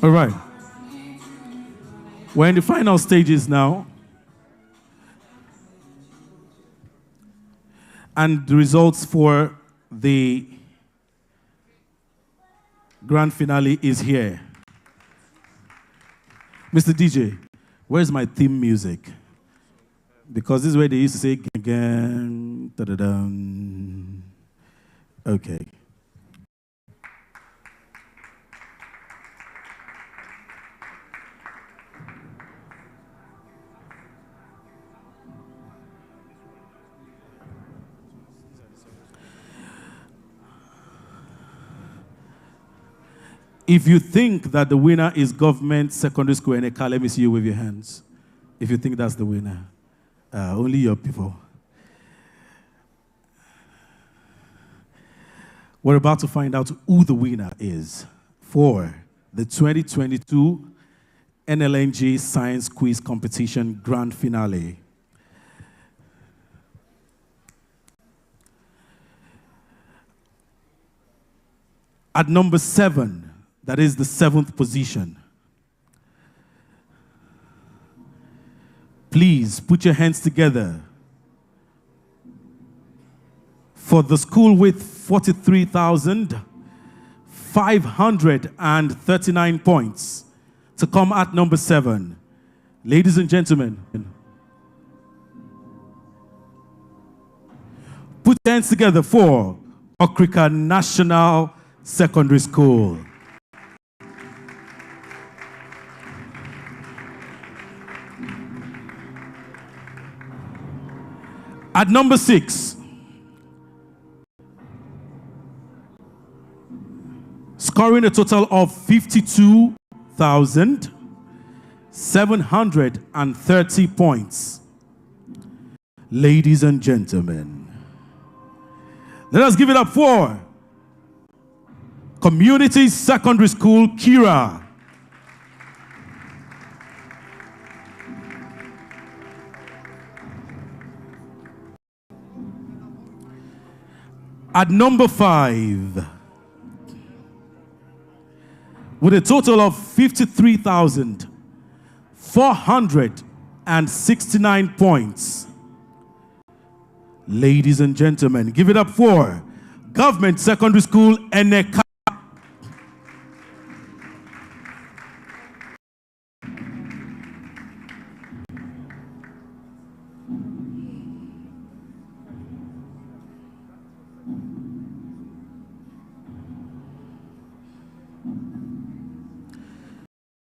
All right. We're in the final stages now. And the results for the grand finale is here. Mr. DJ, where's my theme music? Because this is where they used to say, gang, da-da-dum. Okay. If you think that the winner is government secondary school Eneka, let me see you wave your hands. If you think that's the winner. Only your people. We're about to find out who the winner is for the 2022 NLNG Science Quiz Competition Grand Finale. At number 7, that is the 7th position. Please put your hands together for the school with 43,539 points to come at number 7. Ladies and gentlemen, put your hands together for Okrika National Secondary School. At number 6, scoring a total of 52,730 points. Ladies and gentlemen, let us give it up for Community Secondary School, Kira. At number 5, with a total of 53,469 points. Ladies and gentlemen, give it up for Government Secondary School, Eneka.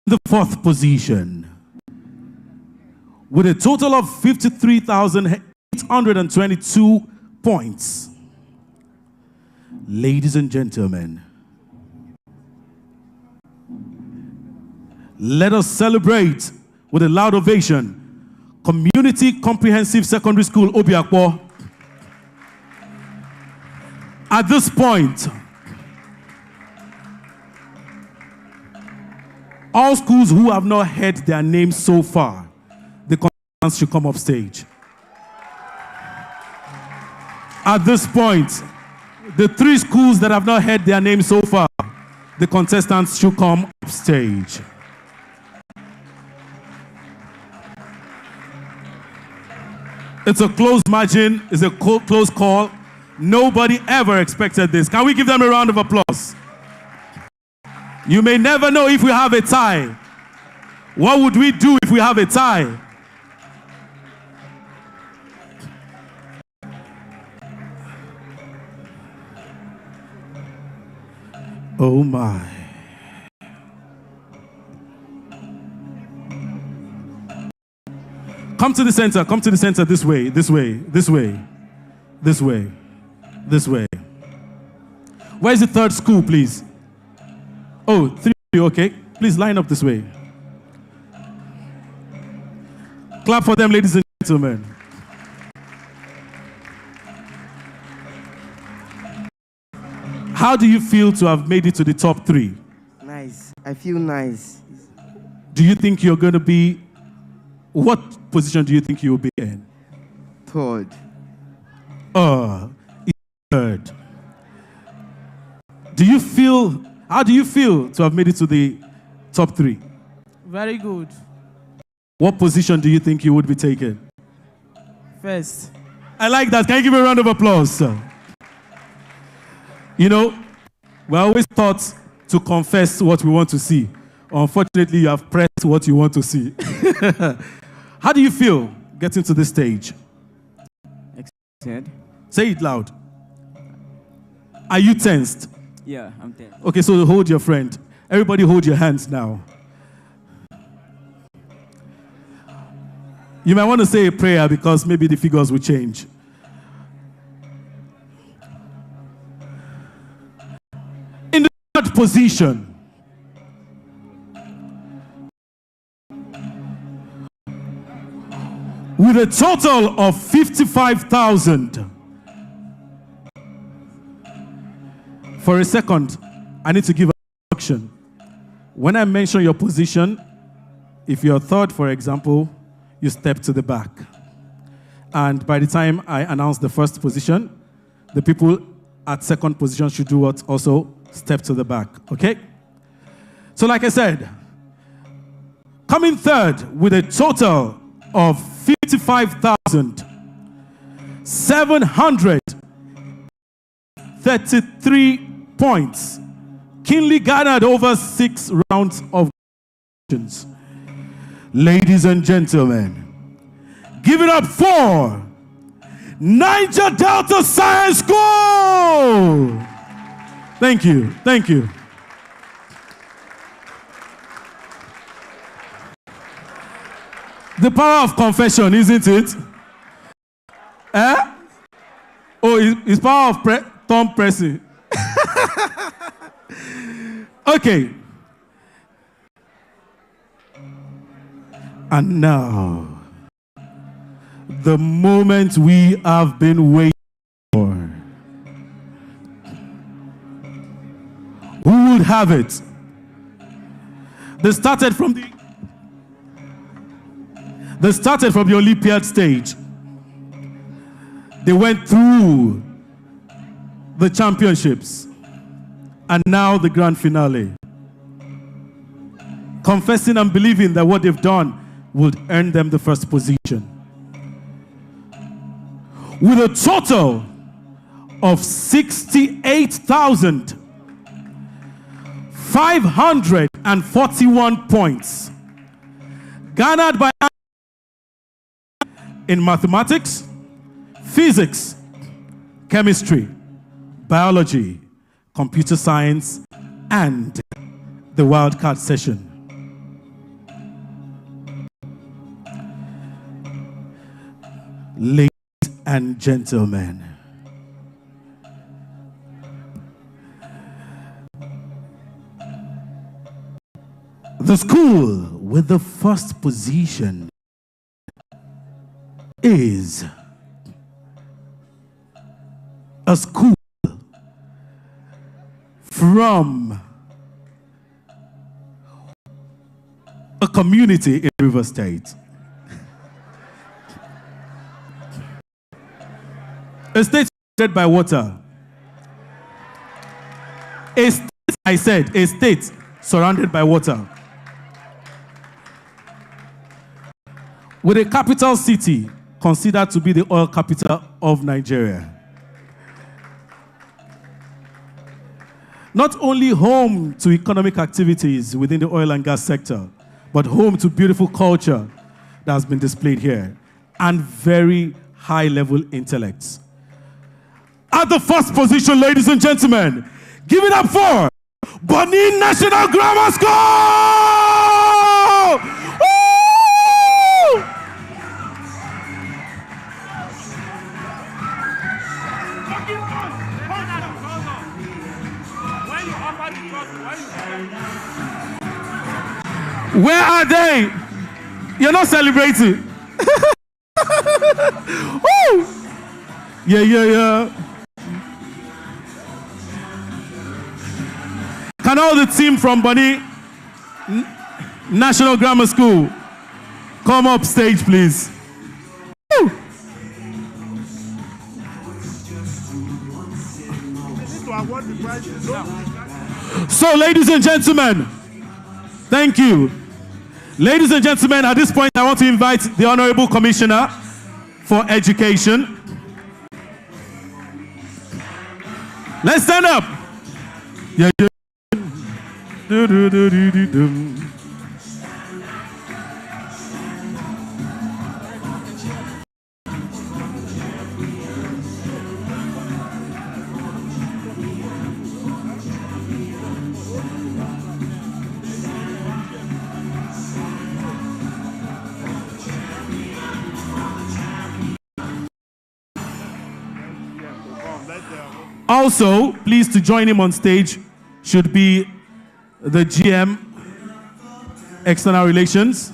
The 4th position, with a total of 53,822 points. Ladies and gentlemen, let us celebrate with a loud ovation Community Comprehensive Secondary School, Obiakpo. At this point, all schools who have not heard their names so far, the contestants should come up stage. At this point, the 3 schools that have not heard their names so far, the contestants should come up stage. It's a close margin, it's a close call. Nobody ever expected this. Can we give them a round of applause? You may never know if we have a tie. What would we do if we have a tie? Oh my. Come to the center, this way, this way, this way, this way, this way. Where's the 3rd school, please? Oh, 3, okay. Please line up this way. Clap for them, ladies and gentlemen. How do you feel to have made it to the top 3? Nice. I feel nice. Do you think you're going to be... What position do you think you'll be in? 3rd. 3rd. How do you feel to have made it to the Top 3. Very good. What position do you think you would be taking? First. I like that. Can you give me a round of applause, sir? You know, we're always taught to confess what we want to see. Unfortunately, you have pressed what you want to see. How do you feel getting to this stage? Excited. Say it loud. Are you tensed? Yeah, I'm there. Okay, so hold your friend. Everybody hold your hands now. You might want to say a prayer because maybe the figures will change. In the third position, with a total of 55,000. For a second, I need to give an instruction. When I mention your position, if you're third, for example, you step to the back. And by the time I announce the first position, the people at second position should do what? Also step to the back, okay? So like I said, coming third with a total of 55,733 points, keenly garnered over 6 rounds of questions. Ladies and gentlemen, give it up for Niger Delta Science School! Thank you, thank you. The power of confession, isn't it? Eh? Oh, it's power of thumb pressing. Okay. And now, the moment we have been waiting for. Who would have it? They started from the Olympiad stage. They went through the championships. And now the grand finale. Confessing and believing that what they've done would earn them the first position. With a total of 68,541 points garnered by in mathematics, physics, chemistry, biology, computer science, and the wildcard session. Ladies and gentlemen, the school with the first position is a school from a community in River State. A state surrounded by water. A state, I said, a state surrounded by water. With a capital city considered to be the oil capital of Nigeria. Not only home to economic activities within the oil and gas sector, but home to beautiful culture that has been displayed here, and very high-level intellects. At the first position, ladies and gentlemen, give it up for Bonny National Grammar School! Woo! Where are they? You're not celebrating. Woo! Yeah. Can all the team from Bonny National Grammar School come up stage, please? Woo! So, ladies and gentlemen, Thank you. Ladies and gentlemen, at this point, I want to invite the Honorable Commissioner for Education. Let's stand up. Yeah, yeah. Do, do, do, do, do, do. Also, pleased to join him on stage should be the GM, External Relations.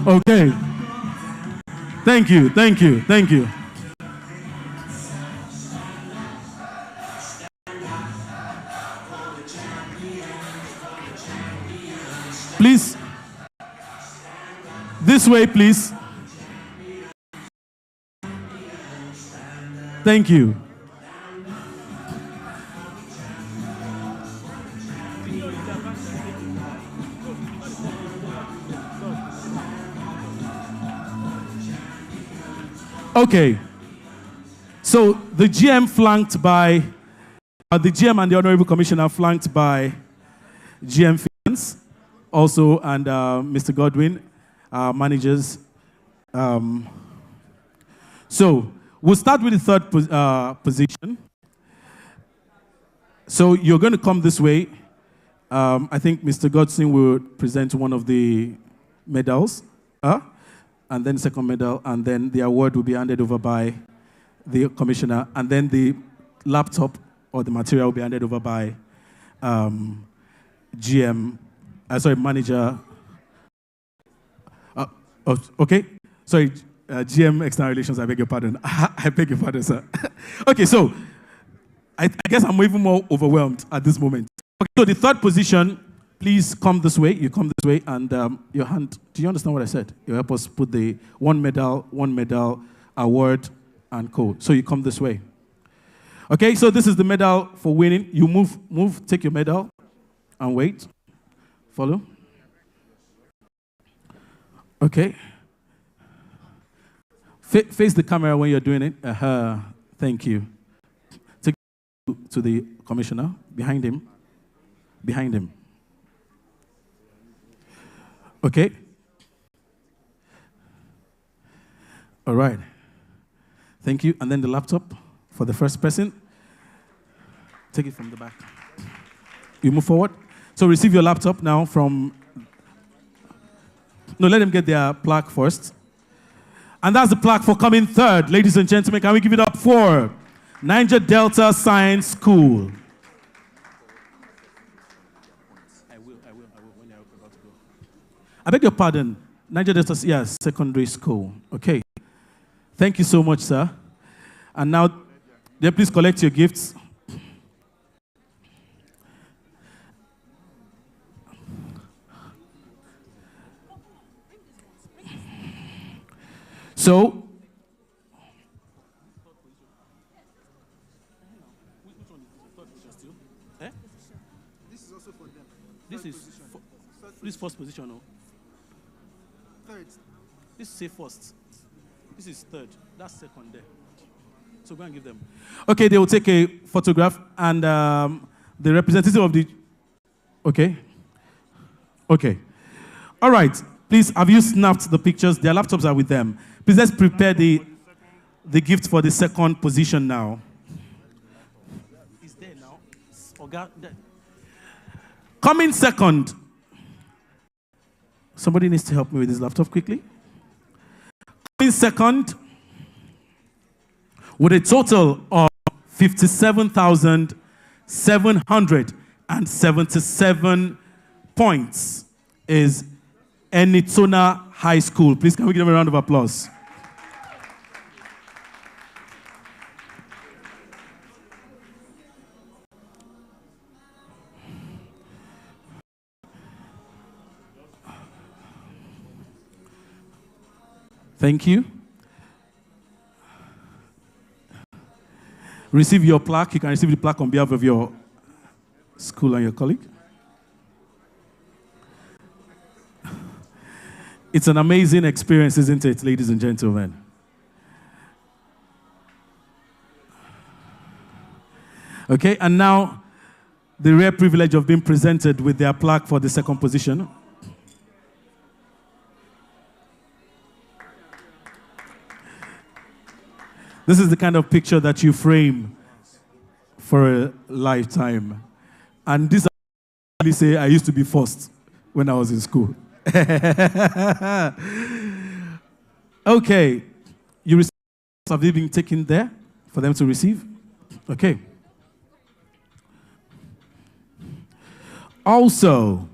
Okay. Thank you, thank you, thank you. Please, this way, please. Thank you. Okay. So the GM flanked by, the GM and the Honorable Commissioner flanked by GM Finance, also, and Mr. Godwin, managers. So we'll start with the third position. So you're going to come this way. I think Mr. Godwin will present one of the medals, and then second medal, and then the award will be handed over by the commissioner, and then the laptop or the material will be handed over by manager. Okay, sorry, GM External Relations, I beg your pardon. I beg your pardon, sir. Okay, so I guess I'm even more overwhelmed at this moment. Okay, so the third position, please come this way. You come this way, and your hand, do you understand what I said? You help us put the one medal, award, and code. So you come this way. Okay, so this is the medal for winning. You move, take your medal, and wait. Follow. Okay. Face the camera when you're doing it. Thank you. Take it to the commissioner. Behind him. Behind him. Okay. All right. Thank you. And then the laptop for the first person. Take it from the back. You move forward. So receive your laptop now from... No, let them get their plaque first. And that's the plaque for coming third. Ladies and gentlemen, can we give it up for Niger Delta Science School? I will when you're about to go. I beg your pardon. Niger Delta, yes, secondary school. Okay. Thank you so much, sir. And now, please collect your gifts. So, This is also for them. This first position, no? Third. This is say first. This is third. That's second there. So go and give them. Okay, they will take a photograph, and the representative of the... Okay. Okay. All right. Please, have you snapped the pictures? Their laptops are with them. Please, let's prepare the gift for the second position now. Is there now? Coming second. Somebody needs to help me with this laptop quickly. Coming second with a total of 57,777 points is Enitona High School. Please, can we give them a round of applause? Thank you. Receive your plaque. You can receive the plaque on behalf of your school and your colleague. It's an amazing experience, isn't it, ladies and gentlemen? Okay, and now the rare privilege of being presented with their plaque for the second position. This is the kind of picture that you frame for a lifetime. And this I really say I used to be first when I was in school. Okay. You receive, have they been taken there for them to receive? Okay. Also,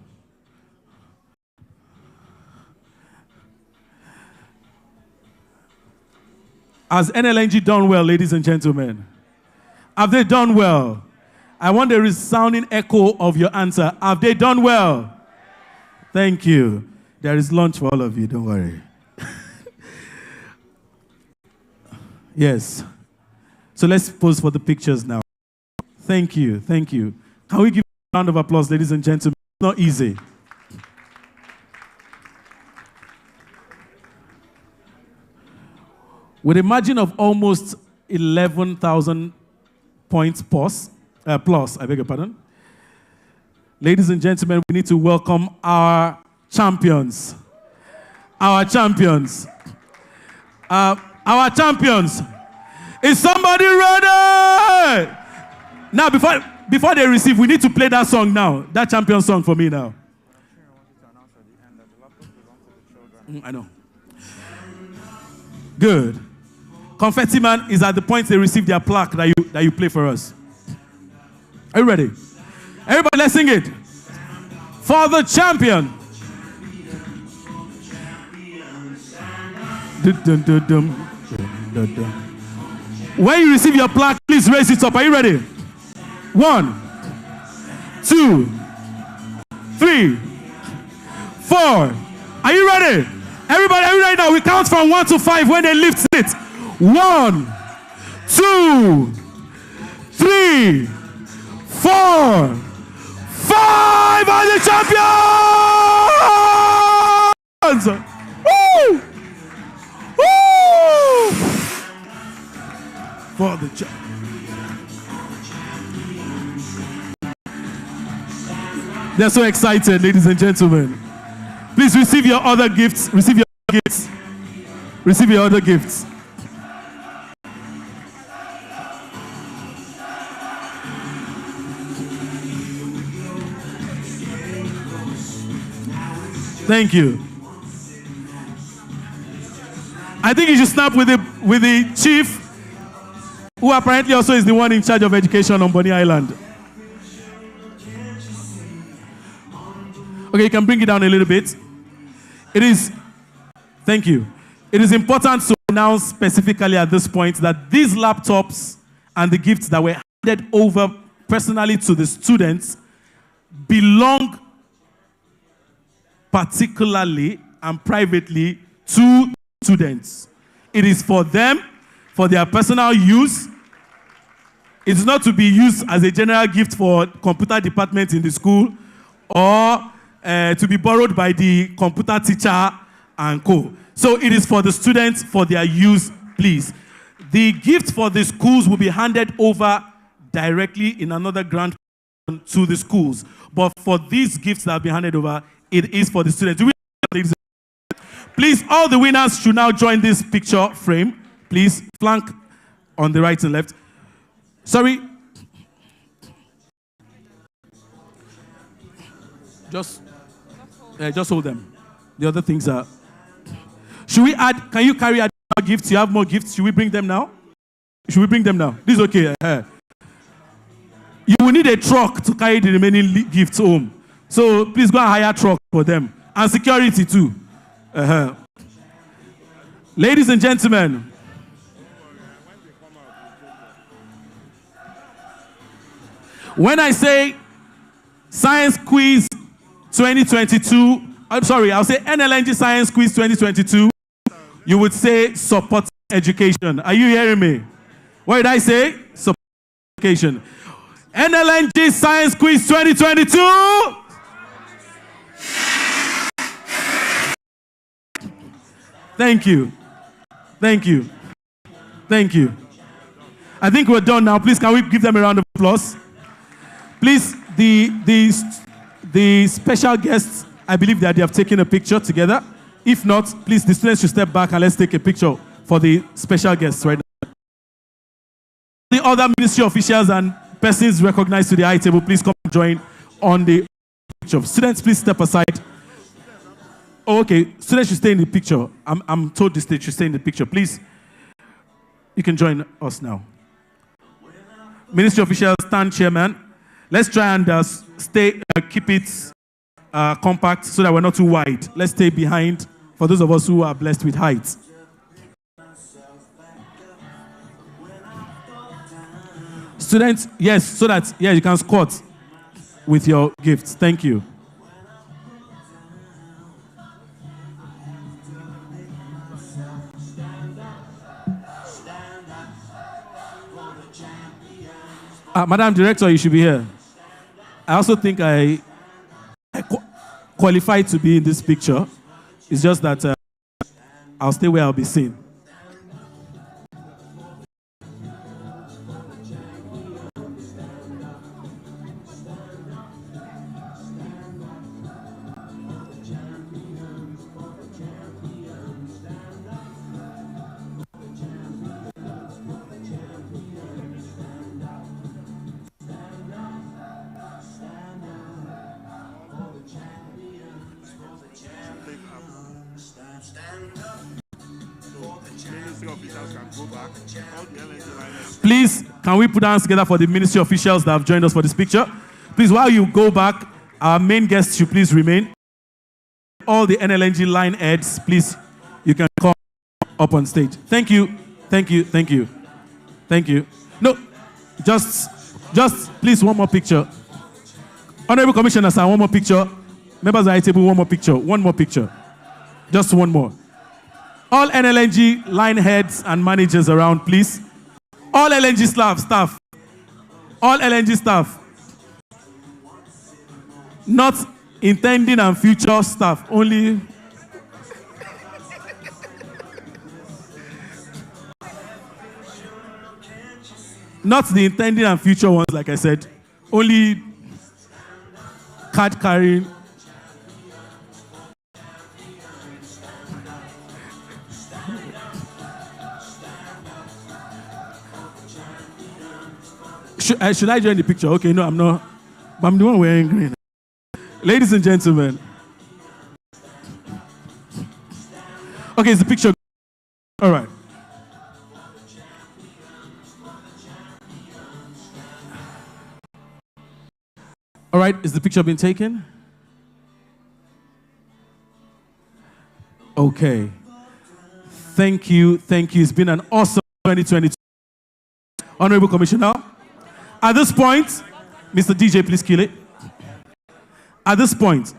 has NLNG done well, ladies and gentlemen? Have they done well? I want a resounding echo of your answer. Have they done well? Thank you. There is lunch for all of you, don't worry. Yes. So let's pose for the pictures now. Thank you, thank you. Can we give a round of applause, ladies and gentlemen? It's not easy. With a margin of almost 11,000 points plus, I beg your pardon. Ladies and gentlemen, we need to welcome our champions. Our champions. Our champions. Is somebody ready? Now, before they receive, we need to play that song now. That champion song for me now. I know. Good. Confetti Man is at the point they receive their plaque that you play for us. Are you ready? Everybody, let's sing it. For the champion. When you receive your plaque, please raise it up. Are you ready? 1, 2, 3, 4. Are you ready? Everybody, are you ready now? We count from 1 to 5 when they lift it. 1, 2, 3, 4, 5 are the champions! Woo! Woo! For the champions. They're so excited, ladies and gentlemen. Please receive your other gifts. Receive your other gifts. Receive your other gifts. Thank you. I think you should snap with the chief, who apparently also is the one in charge of education on Bonny Island. Okay, you can bring it down a little bit. Thank you. It is important to announce specifically at this point that these laptops and the gifts that were handed over personally to the students belong particularly and privately to students. It is for them, for their personal use. It's not to be used as a general gift for computer department in the school or to be borrowed by the computer teacher and co. So it is for the students, for their use, please. The gift for the schools will be handed over directly in another grant to the schools. But for these gifts that have been handed over, it is for the students. Please, all the winners should now join this picture frame. Please, flank on the right and left. Sorry. Just hold them. The other things are... Should we add... Can you carry additional gifts? You have more gifts. Should we bring them now? Should we bring them now? This is okay. You will need a truck to carry the remaining gifts home. So please go and hire a truck for them. And security too. Ladies and gentlemen. When I say Science Quiz 2022, I'm sorry, I'll say NLNG Science Quiz 2022, you would say support education. Are you hearing me? What did I say? Support education. NLNG Science Quiz 2022. Thank you. Thank you. Thank you. I think we're done now. Please, can we give them a round of applause? Please, the special guests, I believe that they have taken a picture together. If not, please, the students should step back and let's take a picture for the special guests right now. The other ministry officials and persons recognized to the high table, please come and join on the picture. Students, please step aside. Oh, okay, students should stay in the picture. I'm told the stage should stay in the picture. Please, you can join us now. Ministry officials, stand, chairman. Let's try and keep it compact so that we're not too wide. Let's stay behind for those of us who are blessed with height. Students, yes, so that you can squat with your gifts. Thank you. Madam Director, you should be here. I also think I qualified to be in this picture. It's just that I'll stay where I'll be seen. Please, can we put hands together for the ministry officials that have joined us for this picture? Please, while you go back, our main guests should please remain. All the NLNG line heads, please, you can come up on stage. Thank you, thank you, thank you, thank you. No, just please, one more picture. Honorable Commissioner, sir, one more picture. Members of the high table, one more picture. Just one more. All NLNG line heads and managers around, please. All LNG staff. All LNG staff. Not intending and future staff, only. Not the intending and future ones, like I said. Only card carrying. Should I join the picture? Okay, no, I'm not. But I'm the one wearing green. Ladies and gentlemen. Okay, it's the picture. All right. All right, is the picture being taken? Okay. Thank you. It's been an awesome 2022. Honorable Commissioner. At this point, Mr. DJ, please kill it. At this point,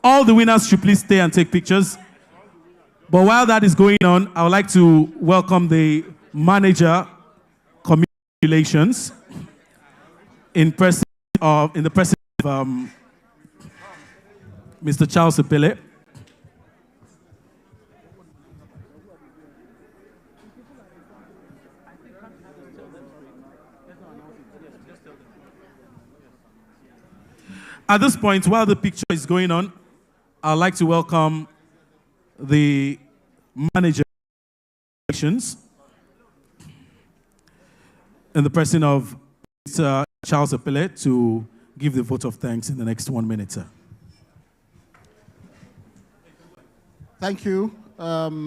all the winners should please stay and take pictures. But while that is going on, I would like to welcome the manager, community relations, in the presence of Mr. Charles Epele. At this point, while the picture is going on, I'd like to welcome the manager of relations in the person of Mr. Charles Epele to give the vote of thanks in the next 1 minute, sir. Thank you. I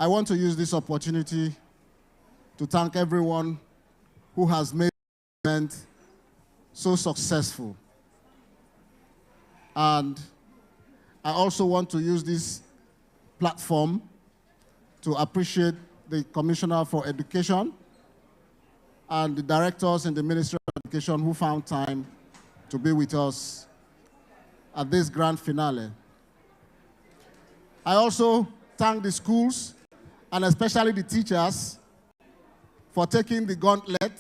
want to use this opportunity to thank everyone who has made the event so successful. And I also want to use this platform to appreciate the Commissioner for Education and the directors in the Ministry of Education who found time to be with us at this grand finale. I also thank the schools and especially the teachers for taking the gauntlet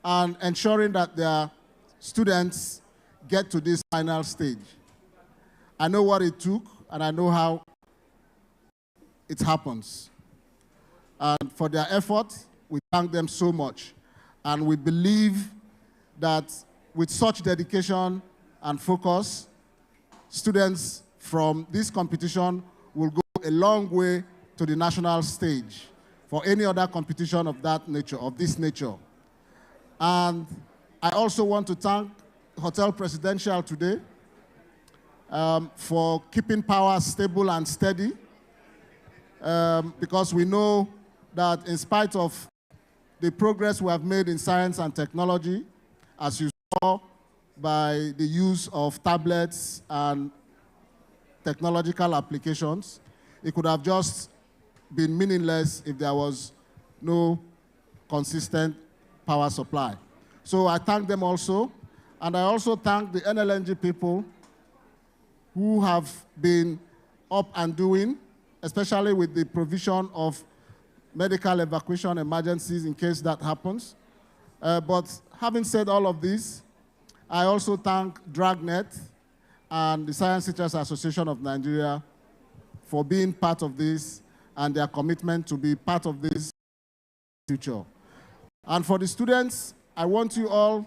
and ensuring that their students get to this final stage. I know what it took, and I know how it happens. And for their effort, we thank them so much. And we believe that with such dedication and focus, students from this competition will go a long way to the national stage for any other competition of that nature, of this nature. And I also want to thank Hotel Presidential today for keeping power stable and steady, because we know that in spite of the progress we have made in science and technology, as you saw by the use of tablets and technological applications, it could have just been meaningless if there was no consistent power supply. So I thank them also, and I also thank the NLNG people who have been up and doing, especially with the provision of medical evacuation emergencies in case that happens. But having said all of this, I also thank Dragnet and the Science Teachers Association of Nigeria for being part of this and their commitment to be part of this future. And for the students, I want you all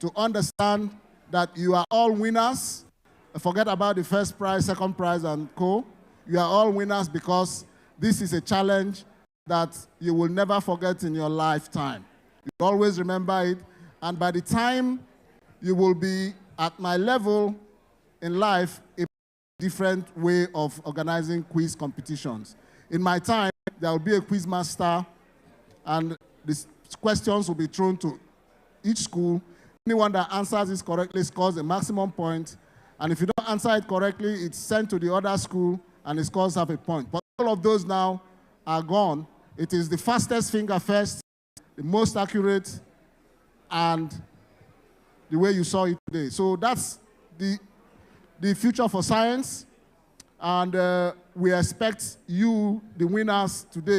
to understand that you are all winners. Forget about the first prize, second prize, and co. You are all winners because this is a challenge that you will never forget in your lifetime. You always remember it, and by the time you will be at my level in life, a different way of organizing quiz competitions. In my time, there will be a quiz master, and the questions will be thrown to each school. Anyone that answers this correctly scores a maximum point, and if you don't answer it correctly, it's sent to the other school, and it scores half a point. But all of those now are gone. It is the fastest finger first, the most accurate, and the way you saw it today. So that's the future for science, and we expect you, the winners today,